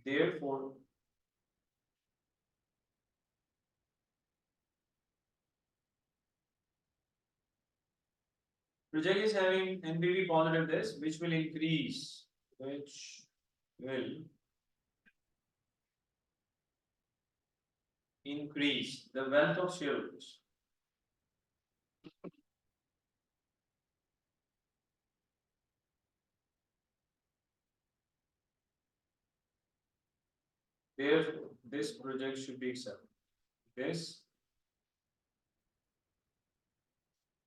Therefore, project is having NPV positive this, which will increase the wealth of shareholders. Therefore, this project should be accepted. This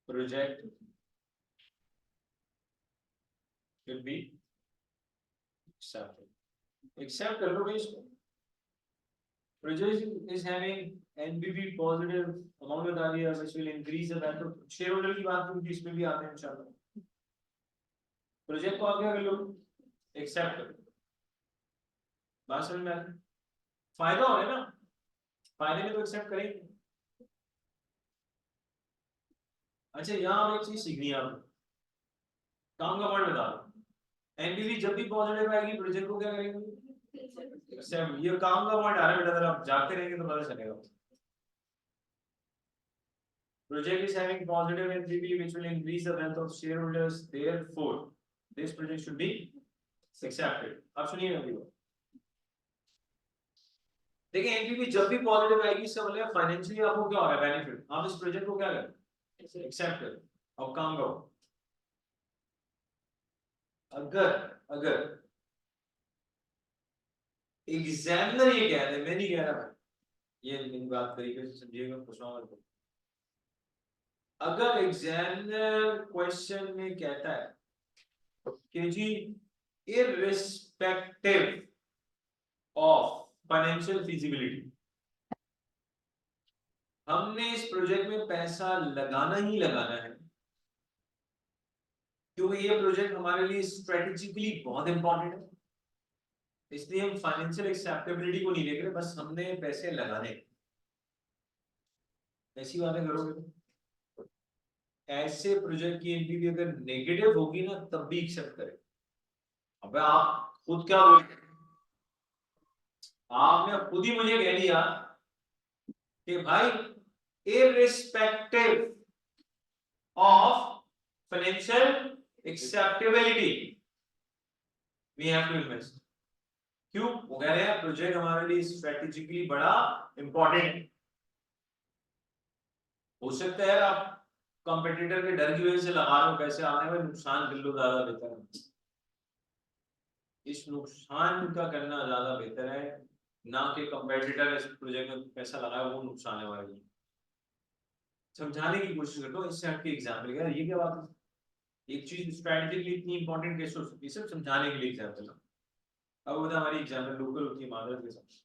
project should be accepted. Accept कर लो भाई इसको. Project is having NPV positive amount बता दिया, which will increase the value. Shareholder की बात क्योंकि इसमें भी आते हैं इंशाल्लाह. Project को आप क्या कर लो? Accept कर लो. बात समझ में आ रही? फायदा हो रहा है ना? फायदे में तो एक्सेप्ट करेंगे. अच्छा, यहाँ एक चीज सीखनी है आपको. काम का पॉइंट बता दो. एनपीवी जब भी पॉजिटिव आएगी प्रोजेक्ट को क्या करेंगे? एक्सेप्ट. ये काम का पॉइंट आ रहा है बेटा, अगर आप जाते रहेंगे तो पता चलेगा. Project is having positive NPV which will increase the wealth of shareholders. Therefore, this project should be accepted. अब सुनिए अभी. देखिए एनपीवी जब भी पॉजिटिव आएगी इससे मतलब फाइनेंशियली आपको क्या हो रहा है बेनिफिट. आप इस प्रोजेक्ट को क्या करें? एक्सेप्ट करें और काम करो. अगर एग्जामिनर ये कह रहे हैं, मैं नहीं कह रहा भाई, ये मेरी बात तरीके से समझिएगा, पूछना मत. अगर एग्जामिनर क्वेश्चन में कहता है कि जी इररिस्पेक्टिव ऑफ फाइनेंशियल फिजिबिलिटी, हमने इस प्रोजेक्ट में पैसा लगाना ही लगाना है क्योंकि ये प्रोजेक्ट हमारे लिए स्ट्रेटेजिकली बहुत इंपॉर्टेंट है, इसलिए हम फाइनेंशियल एक्सेप्टेबिलिटी को नहीं देख रहे, बस हमने पैसे लगाने. ऐसी बातें करोगे तो ऐसे प्रोजेक्ट की एनपीवी अगर नेगेटिव होगी ना तब भी एक्सेप्ट करें. अब आप खुद क्या बोल, आपने खुद ही मुझे कह दिया कि भाई irrespective of financial acceptability we have to invest. क्यों? वो कह रहे हैं प्रोजेक्ट हमारे लिए स्ट्रेटेजिकली बड़ा इंपॉर्टेंट है. हो सकता है आप कंपटीटर के डर की वजह से लगा रहे हो पैसे, आने में नुकसान कर लो, ज्यादा बेहतर है. इस नुकसान का करना ज्यादा बेहतर है ना कि कंपटीटर इस प्रोजेक्ट में पैसा लगाए वो नुकसान है हमारे लिए. समझाने की कोशिश करता हूँ इससे हटके एग्जाम्पल. यार ये क्या बात है, एक चीज स्ट्रेटेजिकली इतनी इंपॉर्टेंट कैसे हो सकती है, सिर्फ समझाने के लिए एग्जाम्पल. अब बता हमारी एग्जाम्पल लोकल होती है मादर के साथ.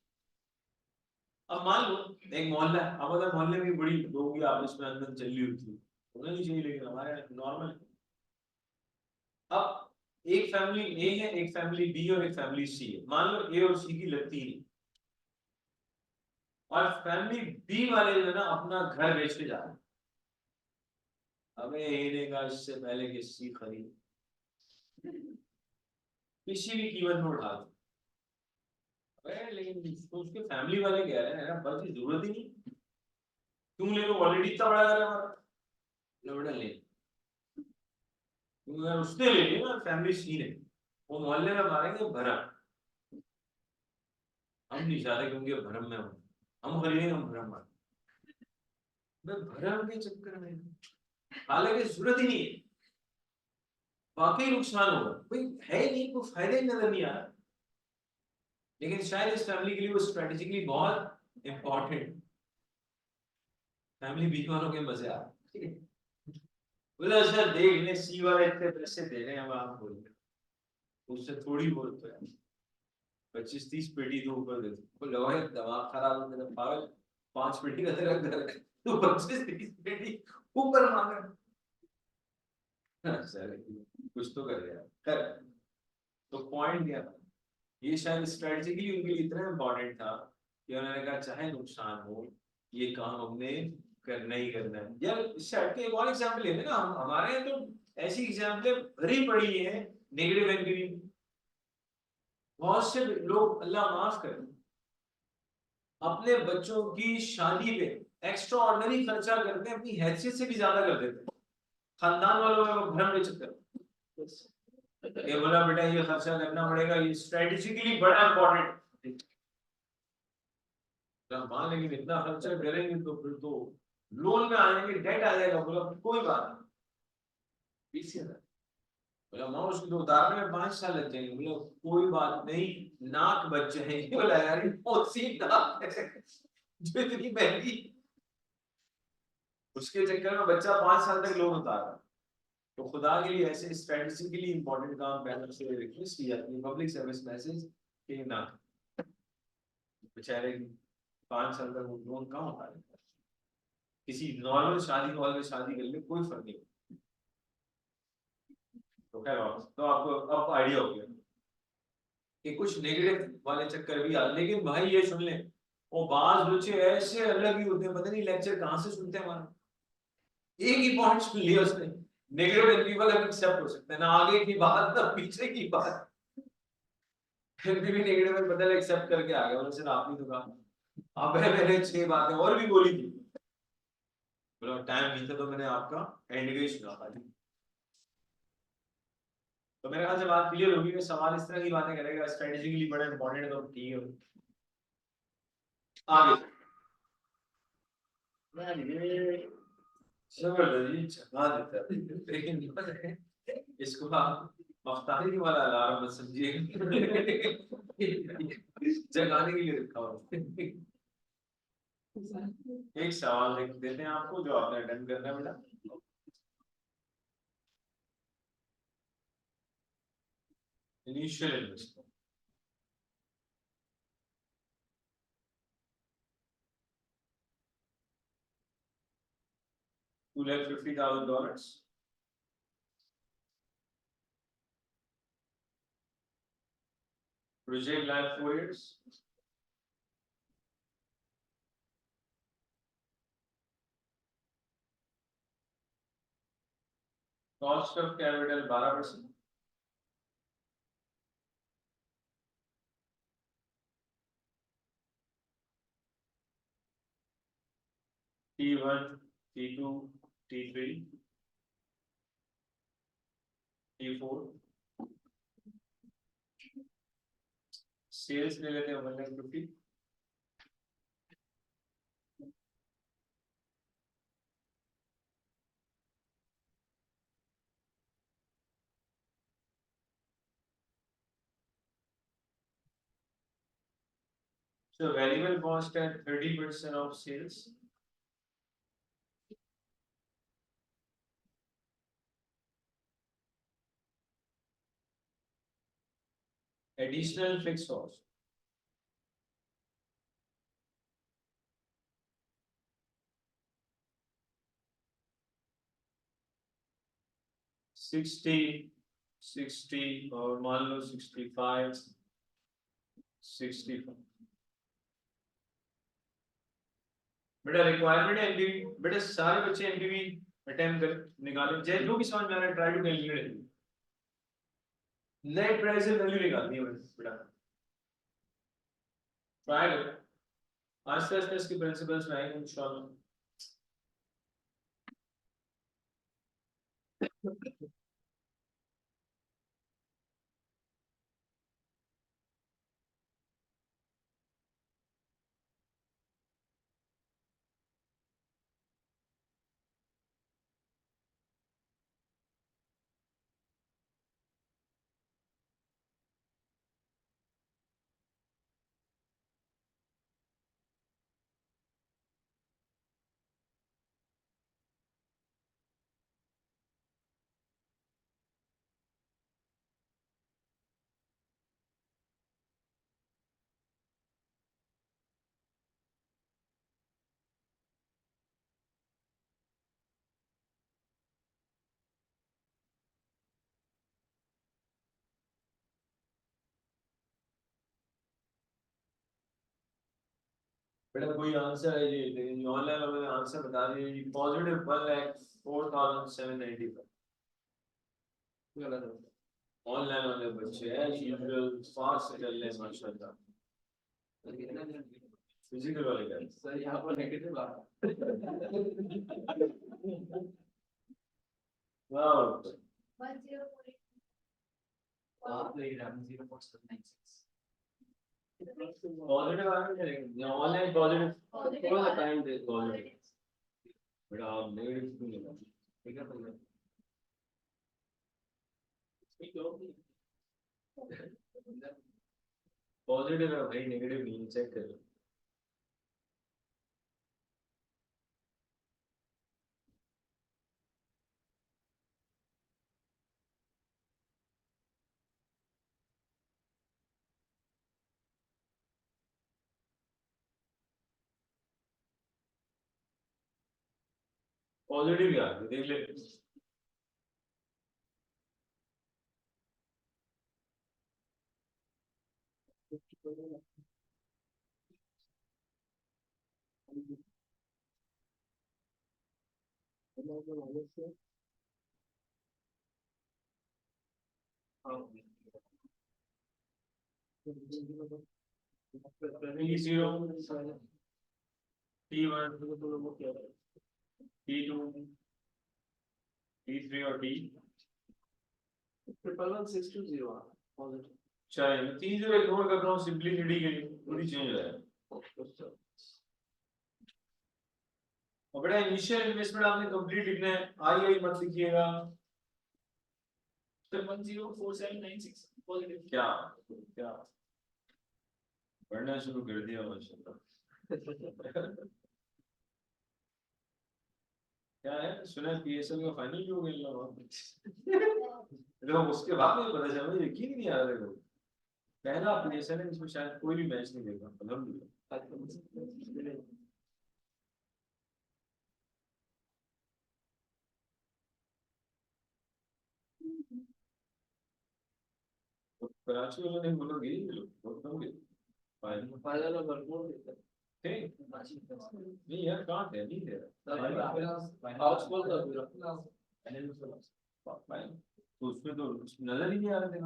अब मान लो एक मोहल्ला है, अब अगर मोहल्ले में बड़ी लोगों की आपस में अंदर चल रही होती है, होना नहीं चाहिए लेकिन हमारे नॉर्मल है. अब एक फैमिली ए है, एक फैमिली बी और एक फैमिली सी है. मान लो ए और सी की लगती नहीं, और फैमिली बी वाले जो है ना अपना घर बेच के जा रहे हैं. अबे ए ने कहा इससे पहले कि सी खरीद किसी भी कीमत में उठा दो. लेकिन उसके फैमिली वाले कह रहे हैं बस की जरूरत ही नहीं, क्यों ले लो, ऑलरेडी इतना बड़ा घर है हमारा, बड़ा ले. अगर उसने ले लिया ना फैमिली सी ने, वो मोहल्ले में मारेंगे भरम. हम नहीं चाहते क्योंकि भरम में हम खरीदेंगे, हम भरम मारेंगे. भरम के चक्कर में हालांकि जरूरत ही नहीं है, वाकई नुकसान होगा, कोई है ही नहीं, कोई फायदा ही नजर नहीं आ रहा, लेकिन शायद इस फैमिली के लिए वो स्ट्रेटेजिकली बहुत इंपॉर्टेंट. फैमिली बी वालों के मजे आ रहे, बोला सर देख ले सी वाले इतने पैसे दे रहे हैं, अब आप बोल रहे उससे थोड़ी बहुत तो है 25-30 पेटी तो ऊपर दे दो. लो है दिमाग खराब हो गया पागल, 5 पेटी का तेरा घर है तो 25-30 पेटी ऊपर मांग रहा. सर कुछ तो कर यार कर. तो पॉइंट क्या था, ये शायद स्ट्रेटेजिकली उनके लिए इतना इंपॉर्टेंट था कि उन्होंने कहा चाहे नुकसान हो ये काम हमने करना ही करना है. यार इससे हटके एक और एग्जांपल लेते ना, हमारे यहाँ तो ऐसी एग्जाम्पल भरी पड़ी है नेगेटिव एनपीवी। बहुत से लोग, अल्लाह माफ करे, अपने बच्चों की शादी पे एक्स्ट्रा ऑर्डिनरी खर्चा करते हैं, अपनी हैसियत से भी ज्यादा कर देते हैं, खानदान वालों में वो भ्रम में चक्कर, ये बोला बेटा ये खर्चा करना पड़ेगा, ये स्ट्रेटेजिकली बड़ा इंपॉर्टेंट। मान लेकिन इतना खर्चा करेंगे तो फिर तो लोन में आ जाएंगे, डेट आ जाएगा। बोला कोई बात नहीं, पीसीआर। बोला माँ उसको तो उतारने में 5 साल लग जाएंगे। बोला कोई बात नहीं, नाक बच जाएंगे। बोला यार सी नाक है जो इतनी महंगी, उसके चक्कर में बच्चा 5 साल तक लोन उतार रहा। तो खुदा के लिए ऐसे स्ट्रेटेजिकली इंपॉर्टेंट काम पहले से रिक्वेस्ट की जाती है, पब्लिक सर्विस मैसेज के ना बेचारे 5 साल तक वो लोन कहाँ उठा लेगा। किसी नॉर्मल शादी हॉल में शादी कर ले, कोई फर्क नहीं। तो खैर, तो आपको अब आइडिया हो गया कि कुछ नेगेटिव वाले चक्कर भी आते। लेकिन भाई ये सुन लें, वो बाज बच्चे ऐसे अलग ही होते हैं, पता नहीं लेक्चर कहाँ से सुनते हैं हमारा। एक ही पॉइंट सुन लिया उसने, नेगेटिव एनपीवी का एक्सेप्ट हो सकता है ना, आगे की बात ना पीछे की बात। एनपीवी नेगेटिव में बदल एक्सेप्ट करके आ गया। बोला सर आपने तो कहा, अब मैंने 6 बातें और भी बोली थी। बोला टाइम नहीं था तो मैंने आपका एंड के सुना था। तो मेरे ख्याल से बात क्लियर होगी कि सवाल इस तरह की बातें करेगा, स्ट्रेटेजिकली बड़ा इंपॉर्टेंट है तो ठीक है। आगे ये जबरदस्त जगा देता है, लेकिन इसको आप मफ्तारी वाला अलार्म मत समझिए, जगाने के लिए रखा हुआ। एक सवाल देख देते हैं आपको जो आपने अटेंड करना है बेटा। Initial investment, $250,000, project life 4 years, cost of capital 12%, T1, T2, T3, T4, sales ले लेते हैं 150, so variable cost at 30% of sales, additional fixed cost, $60 और मान लो 65 65। बेटा रिक्वायरमेंट है एनपीवी, बेटा सारे बच्चे एनपीवी अटेम्प्ट कर निकालें, जैसे जो भी समझ में आ रहा है try to calculate net present value निकालनी है बेटा। ट्राई करो, आस्ते आस्ते इसके प्रिंसिपल्स में आएंगे इंशाल्लाह। बेटा कोई आंसर है ये ऑनलाइन वालों ने आंसर बता दिया, पॉजिटिव 1,04,795। गलत है ऑनलाइन वाले बच्चे हैं यूजुअल फास्ट से चल रहे हैं माशाल्लाह। सर कितना फिजिकल वाले का सर यहाँ पर नेगेटिव आ वाह 1048. आप ले रहे हैं 0.96 पॉजिटिव आ रहा है ऑनलाइन पॉजिटिव थोड़ा सा टाइम दे दो बेटा आप नेगेटिव क्यों लेना ठीक है भैया पॉजिटिव है भाई नेगेटिव नहीं चेक कर लो पॉजिटिव ही आ गया देख ले T0 T1 T2 T3 और T 11620 पॉजिटिव चाहिए मैं 3 0 इग्नोर कर रहा हूँ सिंपलिसिटी के लिए पूरी चेंज हो जाएगा और बेटा इनिशियल इन्वेस्टमेंट आपने कंप्लीट लिखना है आई मत लिखिएगा 104796 पॉजिटिव क्या क्या पढ़ना शुरू कर दिया माशाल्लाह क्या है सुना पीएसएल का फाइनल भी हो गया लोग उसके बाद में पता चला मुझे यकीन नहीं आ रहा देखो पहला पीएसएल है जिसमें शायद कोई भी मैच नहीं देखा अल्हम्दुलिल्लाह कराची वालों ने बोलोगे बहुत कम गए फाइनल फाइनल में भरपूर थे नहीं यार कहाँ थे नहीं थे हाउसफुल था पूरा फाइनल तो उसमें तो नजर ही नहीं आ रहे थे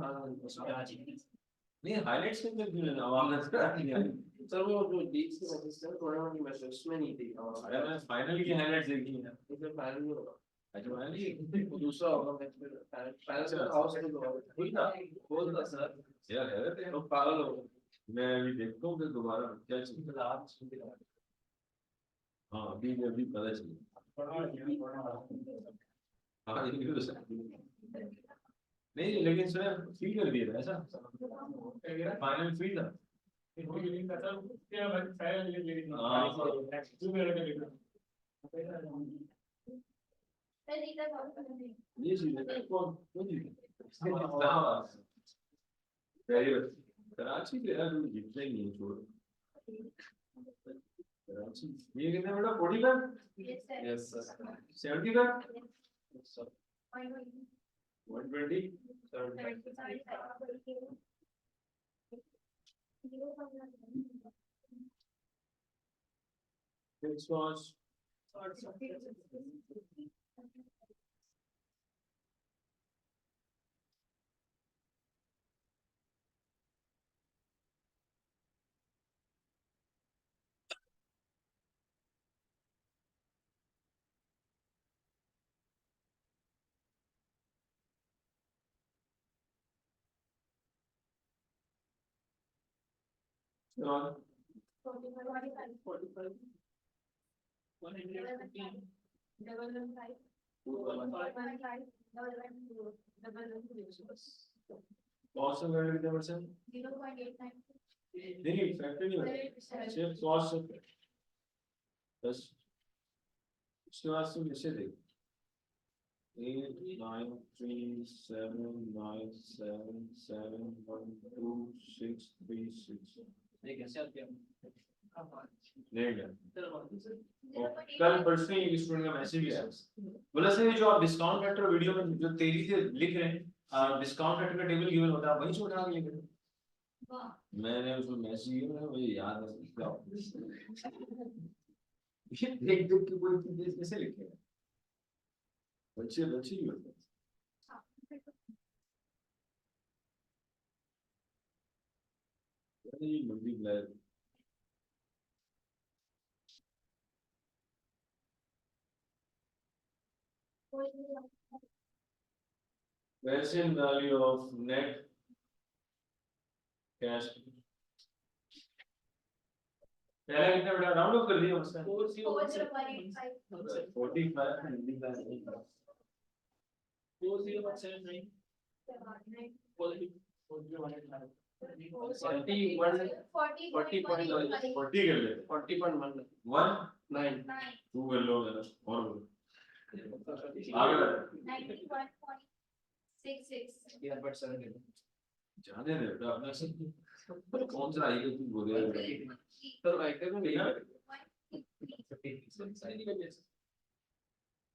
नहीं हाइलाइट्स के अंदर क्यों लेना आवाम नजर आ नहीं आ रही सर वो जो लीग्स के मैचेस थे टूर्नामेंट की मैचेस उसमें नहीं थी अरे मैंने फाइनल की हाइलाइट्स देखी है इसमें फाइनल नहीं होगा अच्छा फाइनल वो दूसरा होगा मैच में फाइनल से हाउसफुल होगा हुई था बोल था सर यार है तो पागल हो गए मैं अभी देखता हूँ कि दोबारा क्या चीज हाँ अभी पता चला हाँ ये भी हो सकती है नहीं लेकिन सुना फील कर दिया था ऐसा फाइनल फील था ये चीज है कौन कौन जीता कराची के यार जीतते ही नहीं छोड़ कराची ये कितने बेटा 40 का यस सर 70 का 120 fixed cost और 45. 115. 115. 115. कॉस्ट ऑफ क्रेडिट कितना परसेंट 0.89. नहीं फैक्टर नहीं होता सिर्फ कॉस्ट ऑफ बस उसके बाद तुम इसे देख 8 9 3 7 9 7 7 1 2 6 3 6 ठीक है सर क्या देख कल परसों ही स्टूडेंट का मैसेज भी आया बोला सर ये जो आप डिस्काउंट फैक्टर वीडियो में जो तेजी से लिख रहे हैं डिस्काउंट फैक्टर का टेबल गिवन होता है वही से उठा के लिख रहे हैं मैंने उसको मैसेज किया मुझे याद है क्या ये देख देख के कोई चीज कैसे लिखेगा बच्चे ही होते हैं multiply present value of net cash पहला कितना बेटा राउंड ऑफ कर दिया उसने 40,185. 45 40,179. 40.185. 40 कर ले 40.19. 1 2 कर लो जरा और बोलो आगे बढ़ 91.66. Yeah, but 7. जाने दे बेटा अपना से कौन सा आई तू बोल रहा है So like that, we have 153.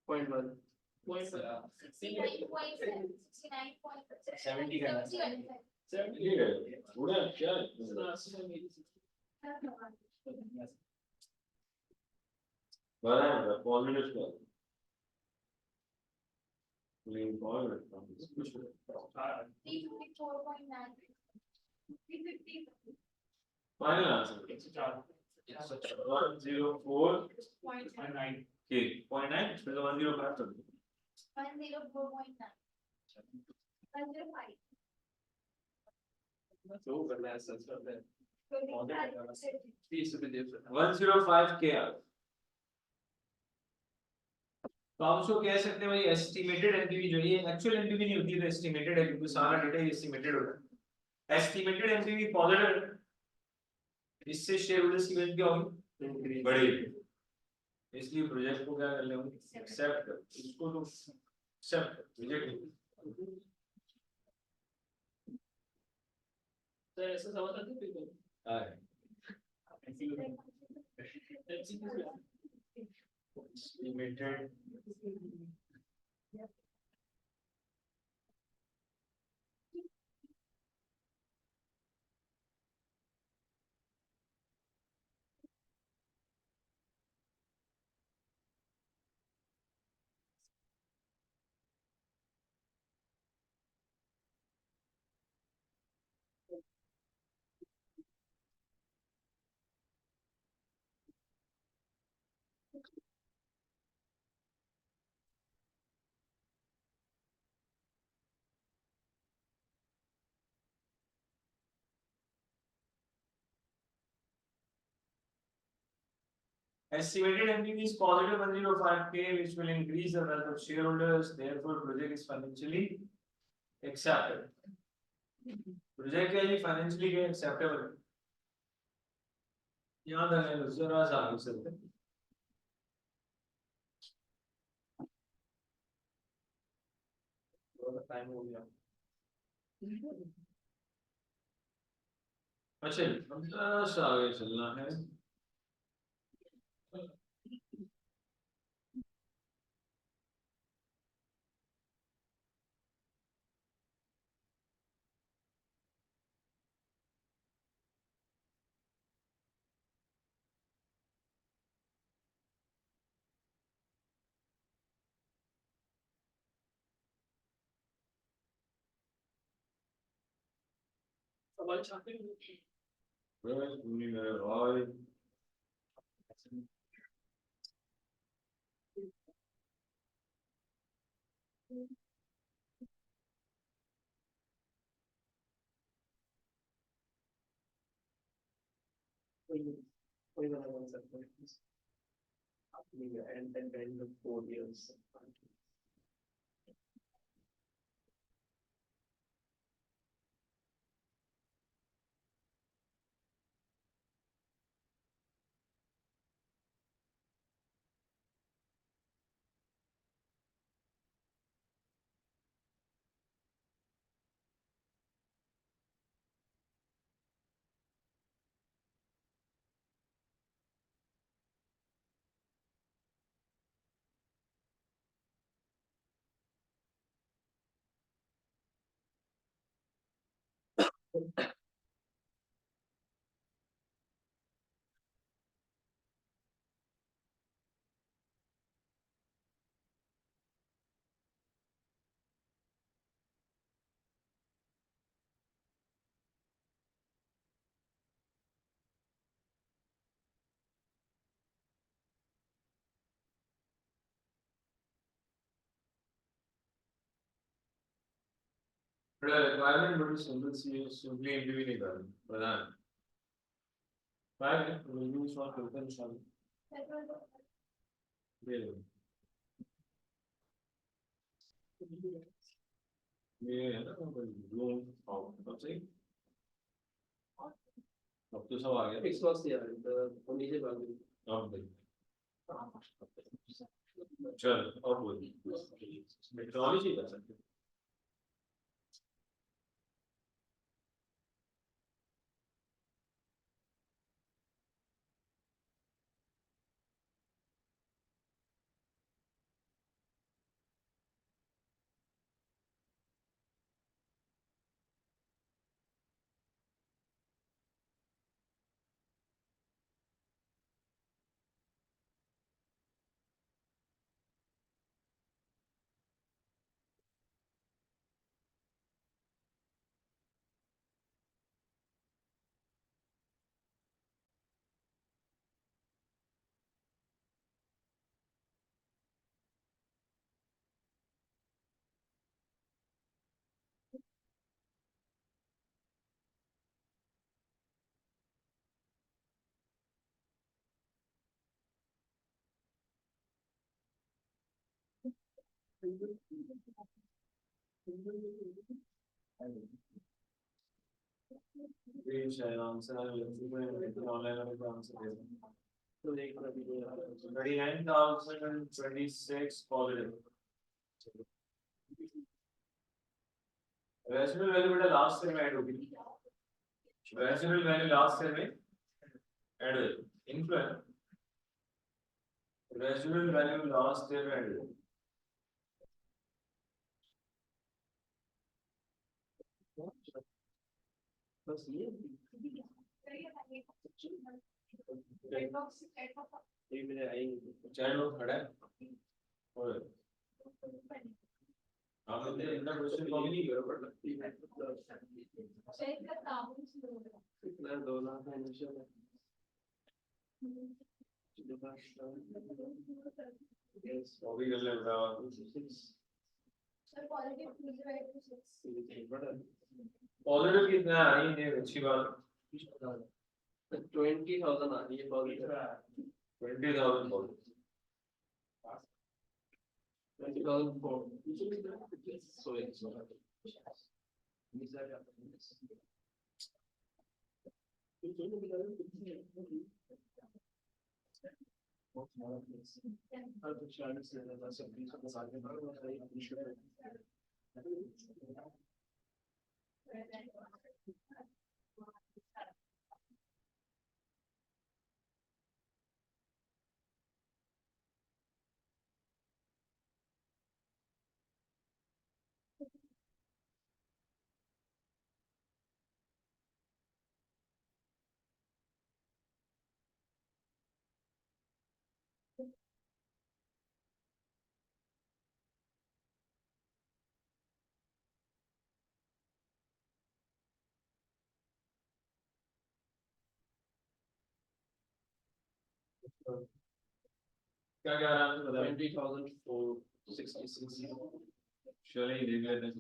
0.1. 70 का 70 ठीक है थोड़ा क्या बड़ा है पॉजिटिव का लेकिन पॉजिटिव कुछ 354.9. 350. फाइनल आंसर 104 Point के 0.9 फिर 105 कर दो 104.9. 105. So करना है सच करना है 30 रुपए दे सकते 105 के आ तो आप उसको कह सकते हैं भाई एस्टिमेटेड एनपीवी जो ये एक्चुअल एनपीवी नहीं होती है तो एस्टिमेटेड है क्योंकि सारा डेटा एस्टिमेटेड होता है एस्टिमेटेड एनपीवी पॉजिटिव है इससे शेयर होल्डर्स की वैल्यू क्या होगी बढ़ेगी इसलिए प्रोजेक्ट को क्या कर ले एक्सेप्ट कर इसको तो एक्सेप्ट रिजेक्ट तो ऐसा समझ आते हैं है estimated Estimated NPV is positive 105K, which will increase the wealth of shareholders. Therefore, project is financially acceptable. Project क्या जी financially क्या acceptable? यहाँ तक है जरा सा आगे चलते हैं. थोड़ा टाइम हो गया अच्छा अब जरा सा आगे चलना है. सवाल छापे बस पूरी मेरे भाई. कोई बना बन सकता है and then the 4 years requirement बड़ी सिंपल सी है, सिंपली इंटरव्यू नहीं कर बता 5 है रिव्यू शॉट करते हैं इंशाल्लाह दे लो ये है ना लोन आउट अब सही अब तो सब आ गया Fix was there. The नीचे भाग गई. अब भाई चल अब बोल टेक्नोलॉजी कर सकते हैं शायद आंसर ऑनलाइन वाले आंसर दे तो एक बार भी 39,026 पॉजिटिव रैशनल वैल्यू बेटा लास्ट ईयर में ऐड होगी रैशनल वैल्यू लास्ट ईयर में ऐड होगी influence rational value last year में ऐड होगी बस ये एक मिनट आएंगे. चार लोग खड़ा है और आपने इतना क्वेश्चन कॉपी नहीं करो बट कितना 2 लाख है इनिशियल है. Yes. कॉपी कर ले बेटा पॉजिटिव कितना आ रही है अच्छी बात 20,000 आ रही है पॉजिटिव. 20,000 पॉजिटिव 20,004. So it's क्या क्या आराम से बताओ 20,466. चलिए देख लेते हैं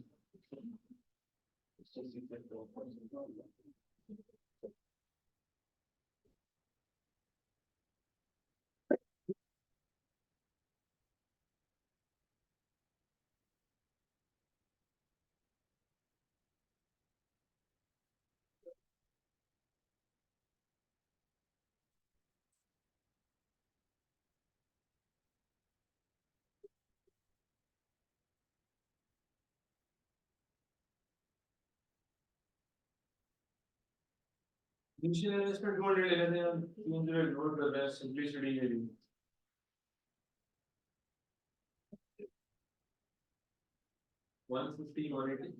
इनिशियल इन्वेस्टमेंट गोल्ड ले लेते हैं 300 नोट कर रहे हैं सिंपलिसिटी के लिए 150 180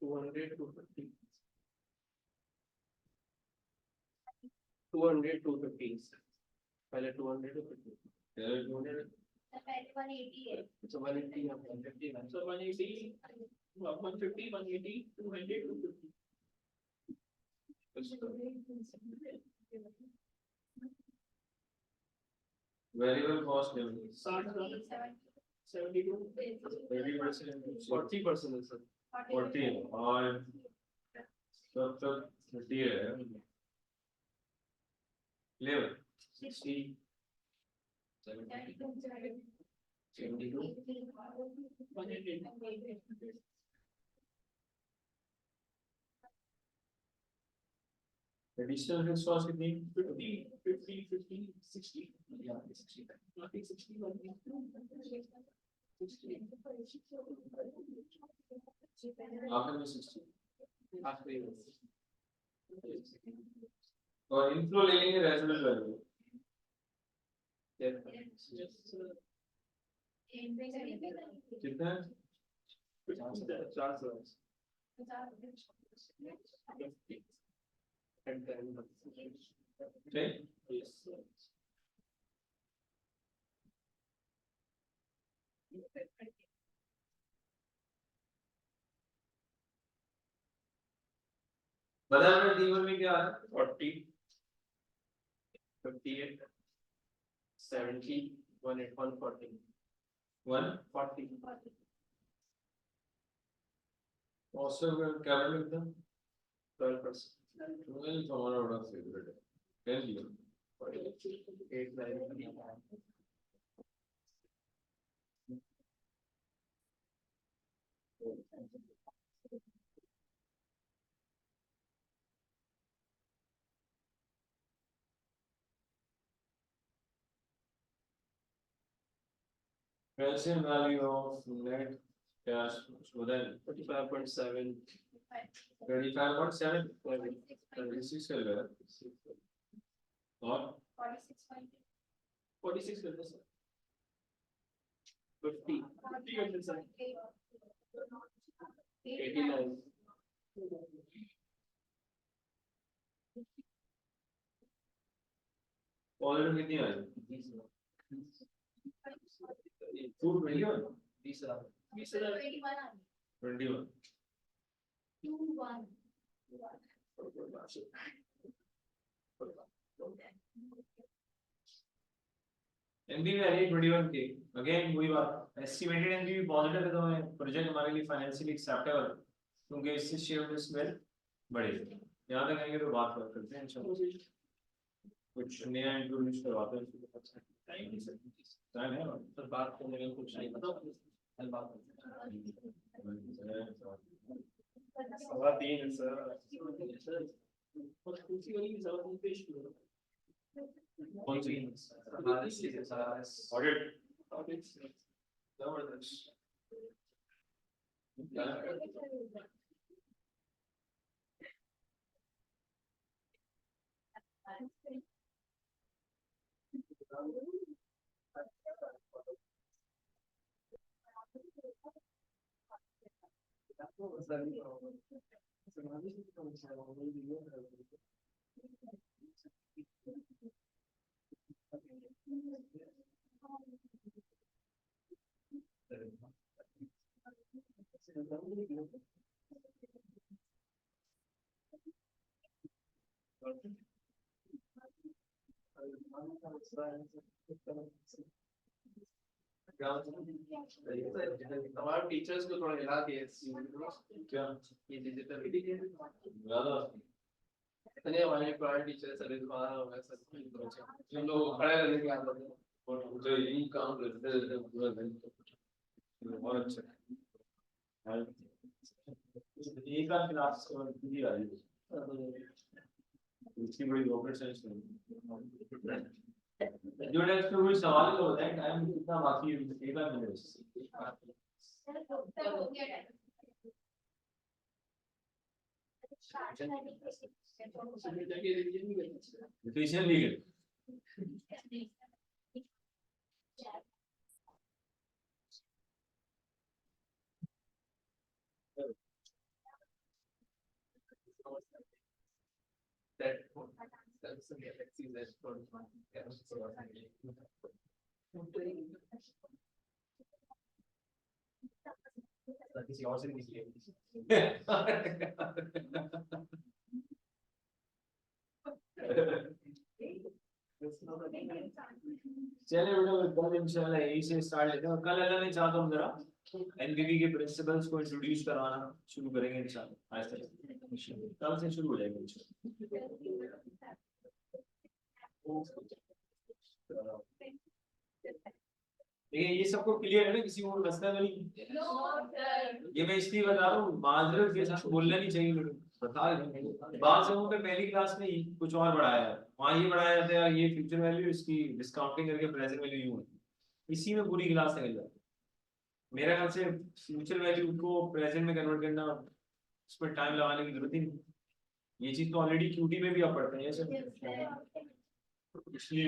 200 250. 200 250. पहले 200 250. पहले 200 So 180 and 150. So 180, 150, 180, 200, 250. Variable cost level 72, 30% 40% है सर. 40 है और तब तक 30 है ले 60 एडिशनल फिक्स कॉस्ट कितनी 50, 60. Yeah, 60. I think 60. आखिर में 60 Halfway. और इनफ्लो ले लेंगे रेजिडुअल वैल्यू कितना है? 50. And then ठीक yes. बता रहे D1 में क्या है 40, 58, 70, 140. 1 40. also क्या बन लिखता 12%. 12 हमारा बड़ा फेवरेट है 10 लिया 8, 9. present value of net cash so then 45.7. 25.7 26 कर रहा है और 46 कर दो सर. 50. 50 कर दो सर. 89. ऑलरेडी कितनी आई 221 20 सर. 21 एनबीवी आ रही है 21 के अगेन वही बात एस्टिमेटेड एनबीवी पॉजिटिव है तो प्रोजेक्ट हमारे लिए फाइनेंशियली एक्सेप्टेबल क्योंकि इससे शेयरहोल्डर्स वेल्थ बढ़ेगी यहां तक आएंगे तो बात करते हैं इंशाल्लाह कुछ नया इंट्रोड्यूस करवाते हैं टाइम है सर बात करने में कुछ नहीं पता. कल बात सवा 3 सर. और कुछ वाली जरूरत पेश करो. कौन सी ऑडिट जबरदस्त हमारे टीचर्स को थोड़ा हिला दिए क्या ये डिजिटल ज्यादा इतने हमारे पुराने टीचर सर्विस वहाँ हो गए सर हम लोग खड़े रहने की आदत है और तो यही काम करते रहते पूरा दिन बहुत अच्छा एक का क्लास पूरी आ रही है इसकी बड़ी रॉकेट साइंस में जो नेक्स्ट में कोई सवाल तो होता है टाइम कितना बाकी है एक का minute decision legal that's the galaxy that's for किसी और से नहीं चले बेटा कल इंशाल्लाह यही से स्टार्ट लेते हैं कल अगर नहीं चाहता हूँ जरा एनपीवी के प्रिंसिपल्स को इंट्रोड्यूस करवाना शुरू करेंगे इंशाल्लाह आज तक कल से शुरू हो जाएगा इंशाल्लाह। देखिए ये सबको क्लियर है ना, किसी को मसला तो नहीं? No, sir. ये मैं इसलिए बता रहा हूँ, माजरत के साथ बोलना नहीं चाहिए लेकिन बता रहे हैं। बाद जगहों पे पहली क्लास में ही कुछ और पढ़ाया है, वहाँ ये पढ़ाया जाता है ये फ्यूचर वैल्यू इसकी डिस्काउंटिंग करके प्रेजेंट वैल्यू यूं है, इसी में पूरी क्लास निकल जाती है। मेरे ख्याल से फ्यूचर वैल्यू को प्रेजेंट में कन्वर्ट करना उसमें टाइम लगाने की जरूरत ही नहीं, ये चीज तो ऑलरेडी क्यूटी में भी आप पढ़ते हैं Yes, sir. इसलिए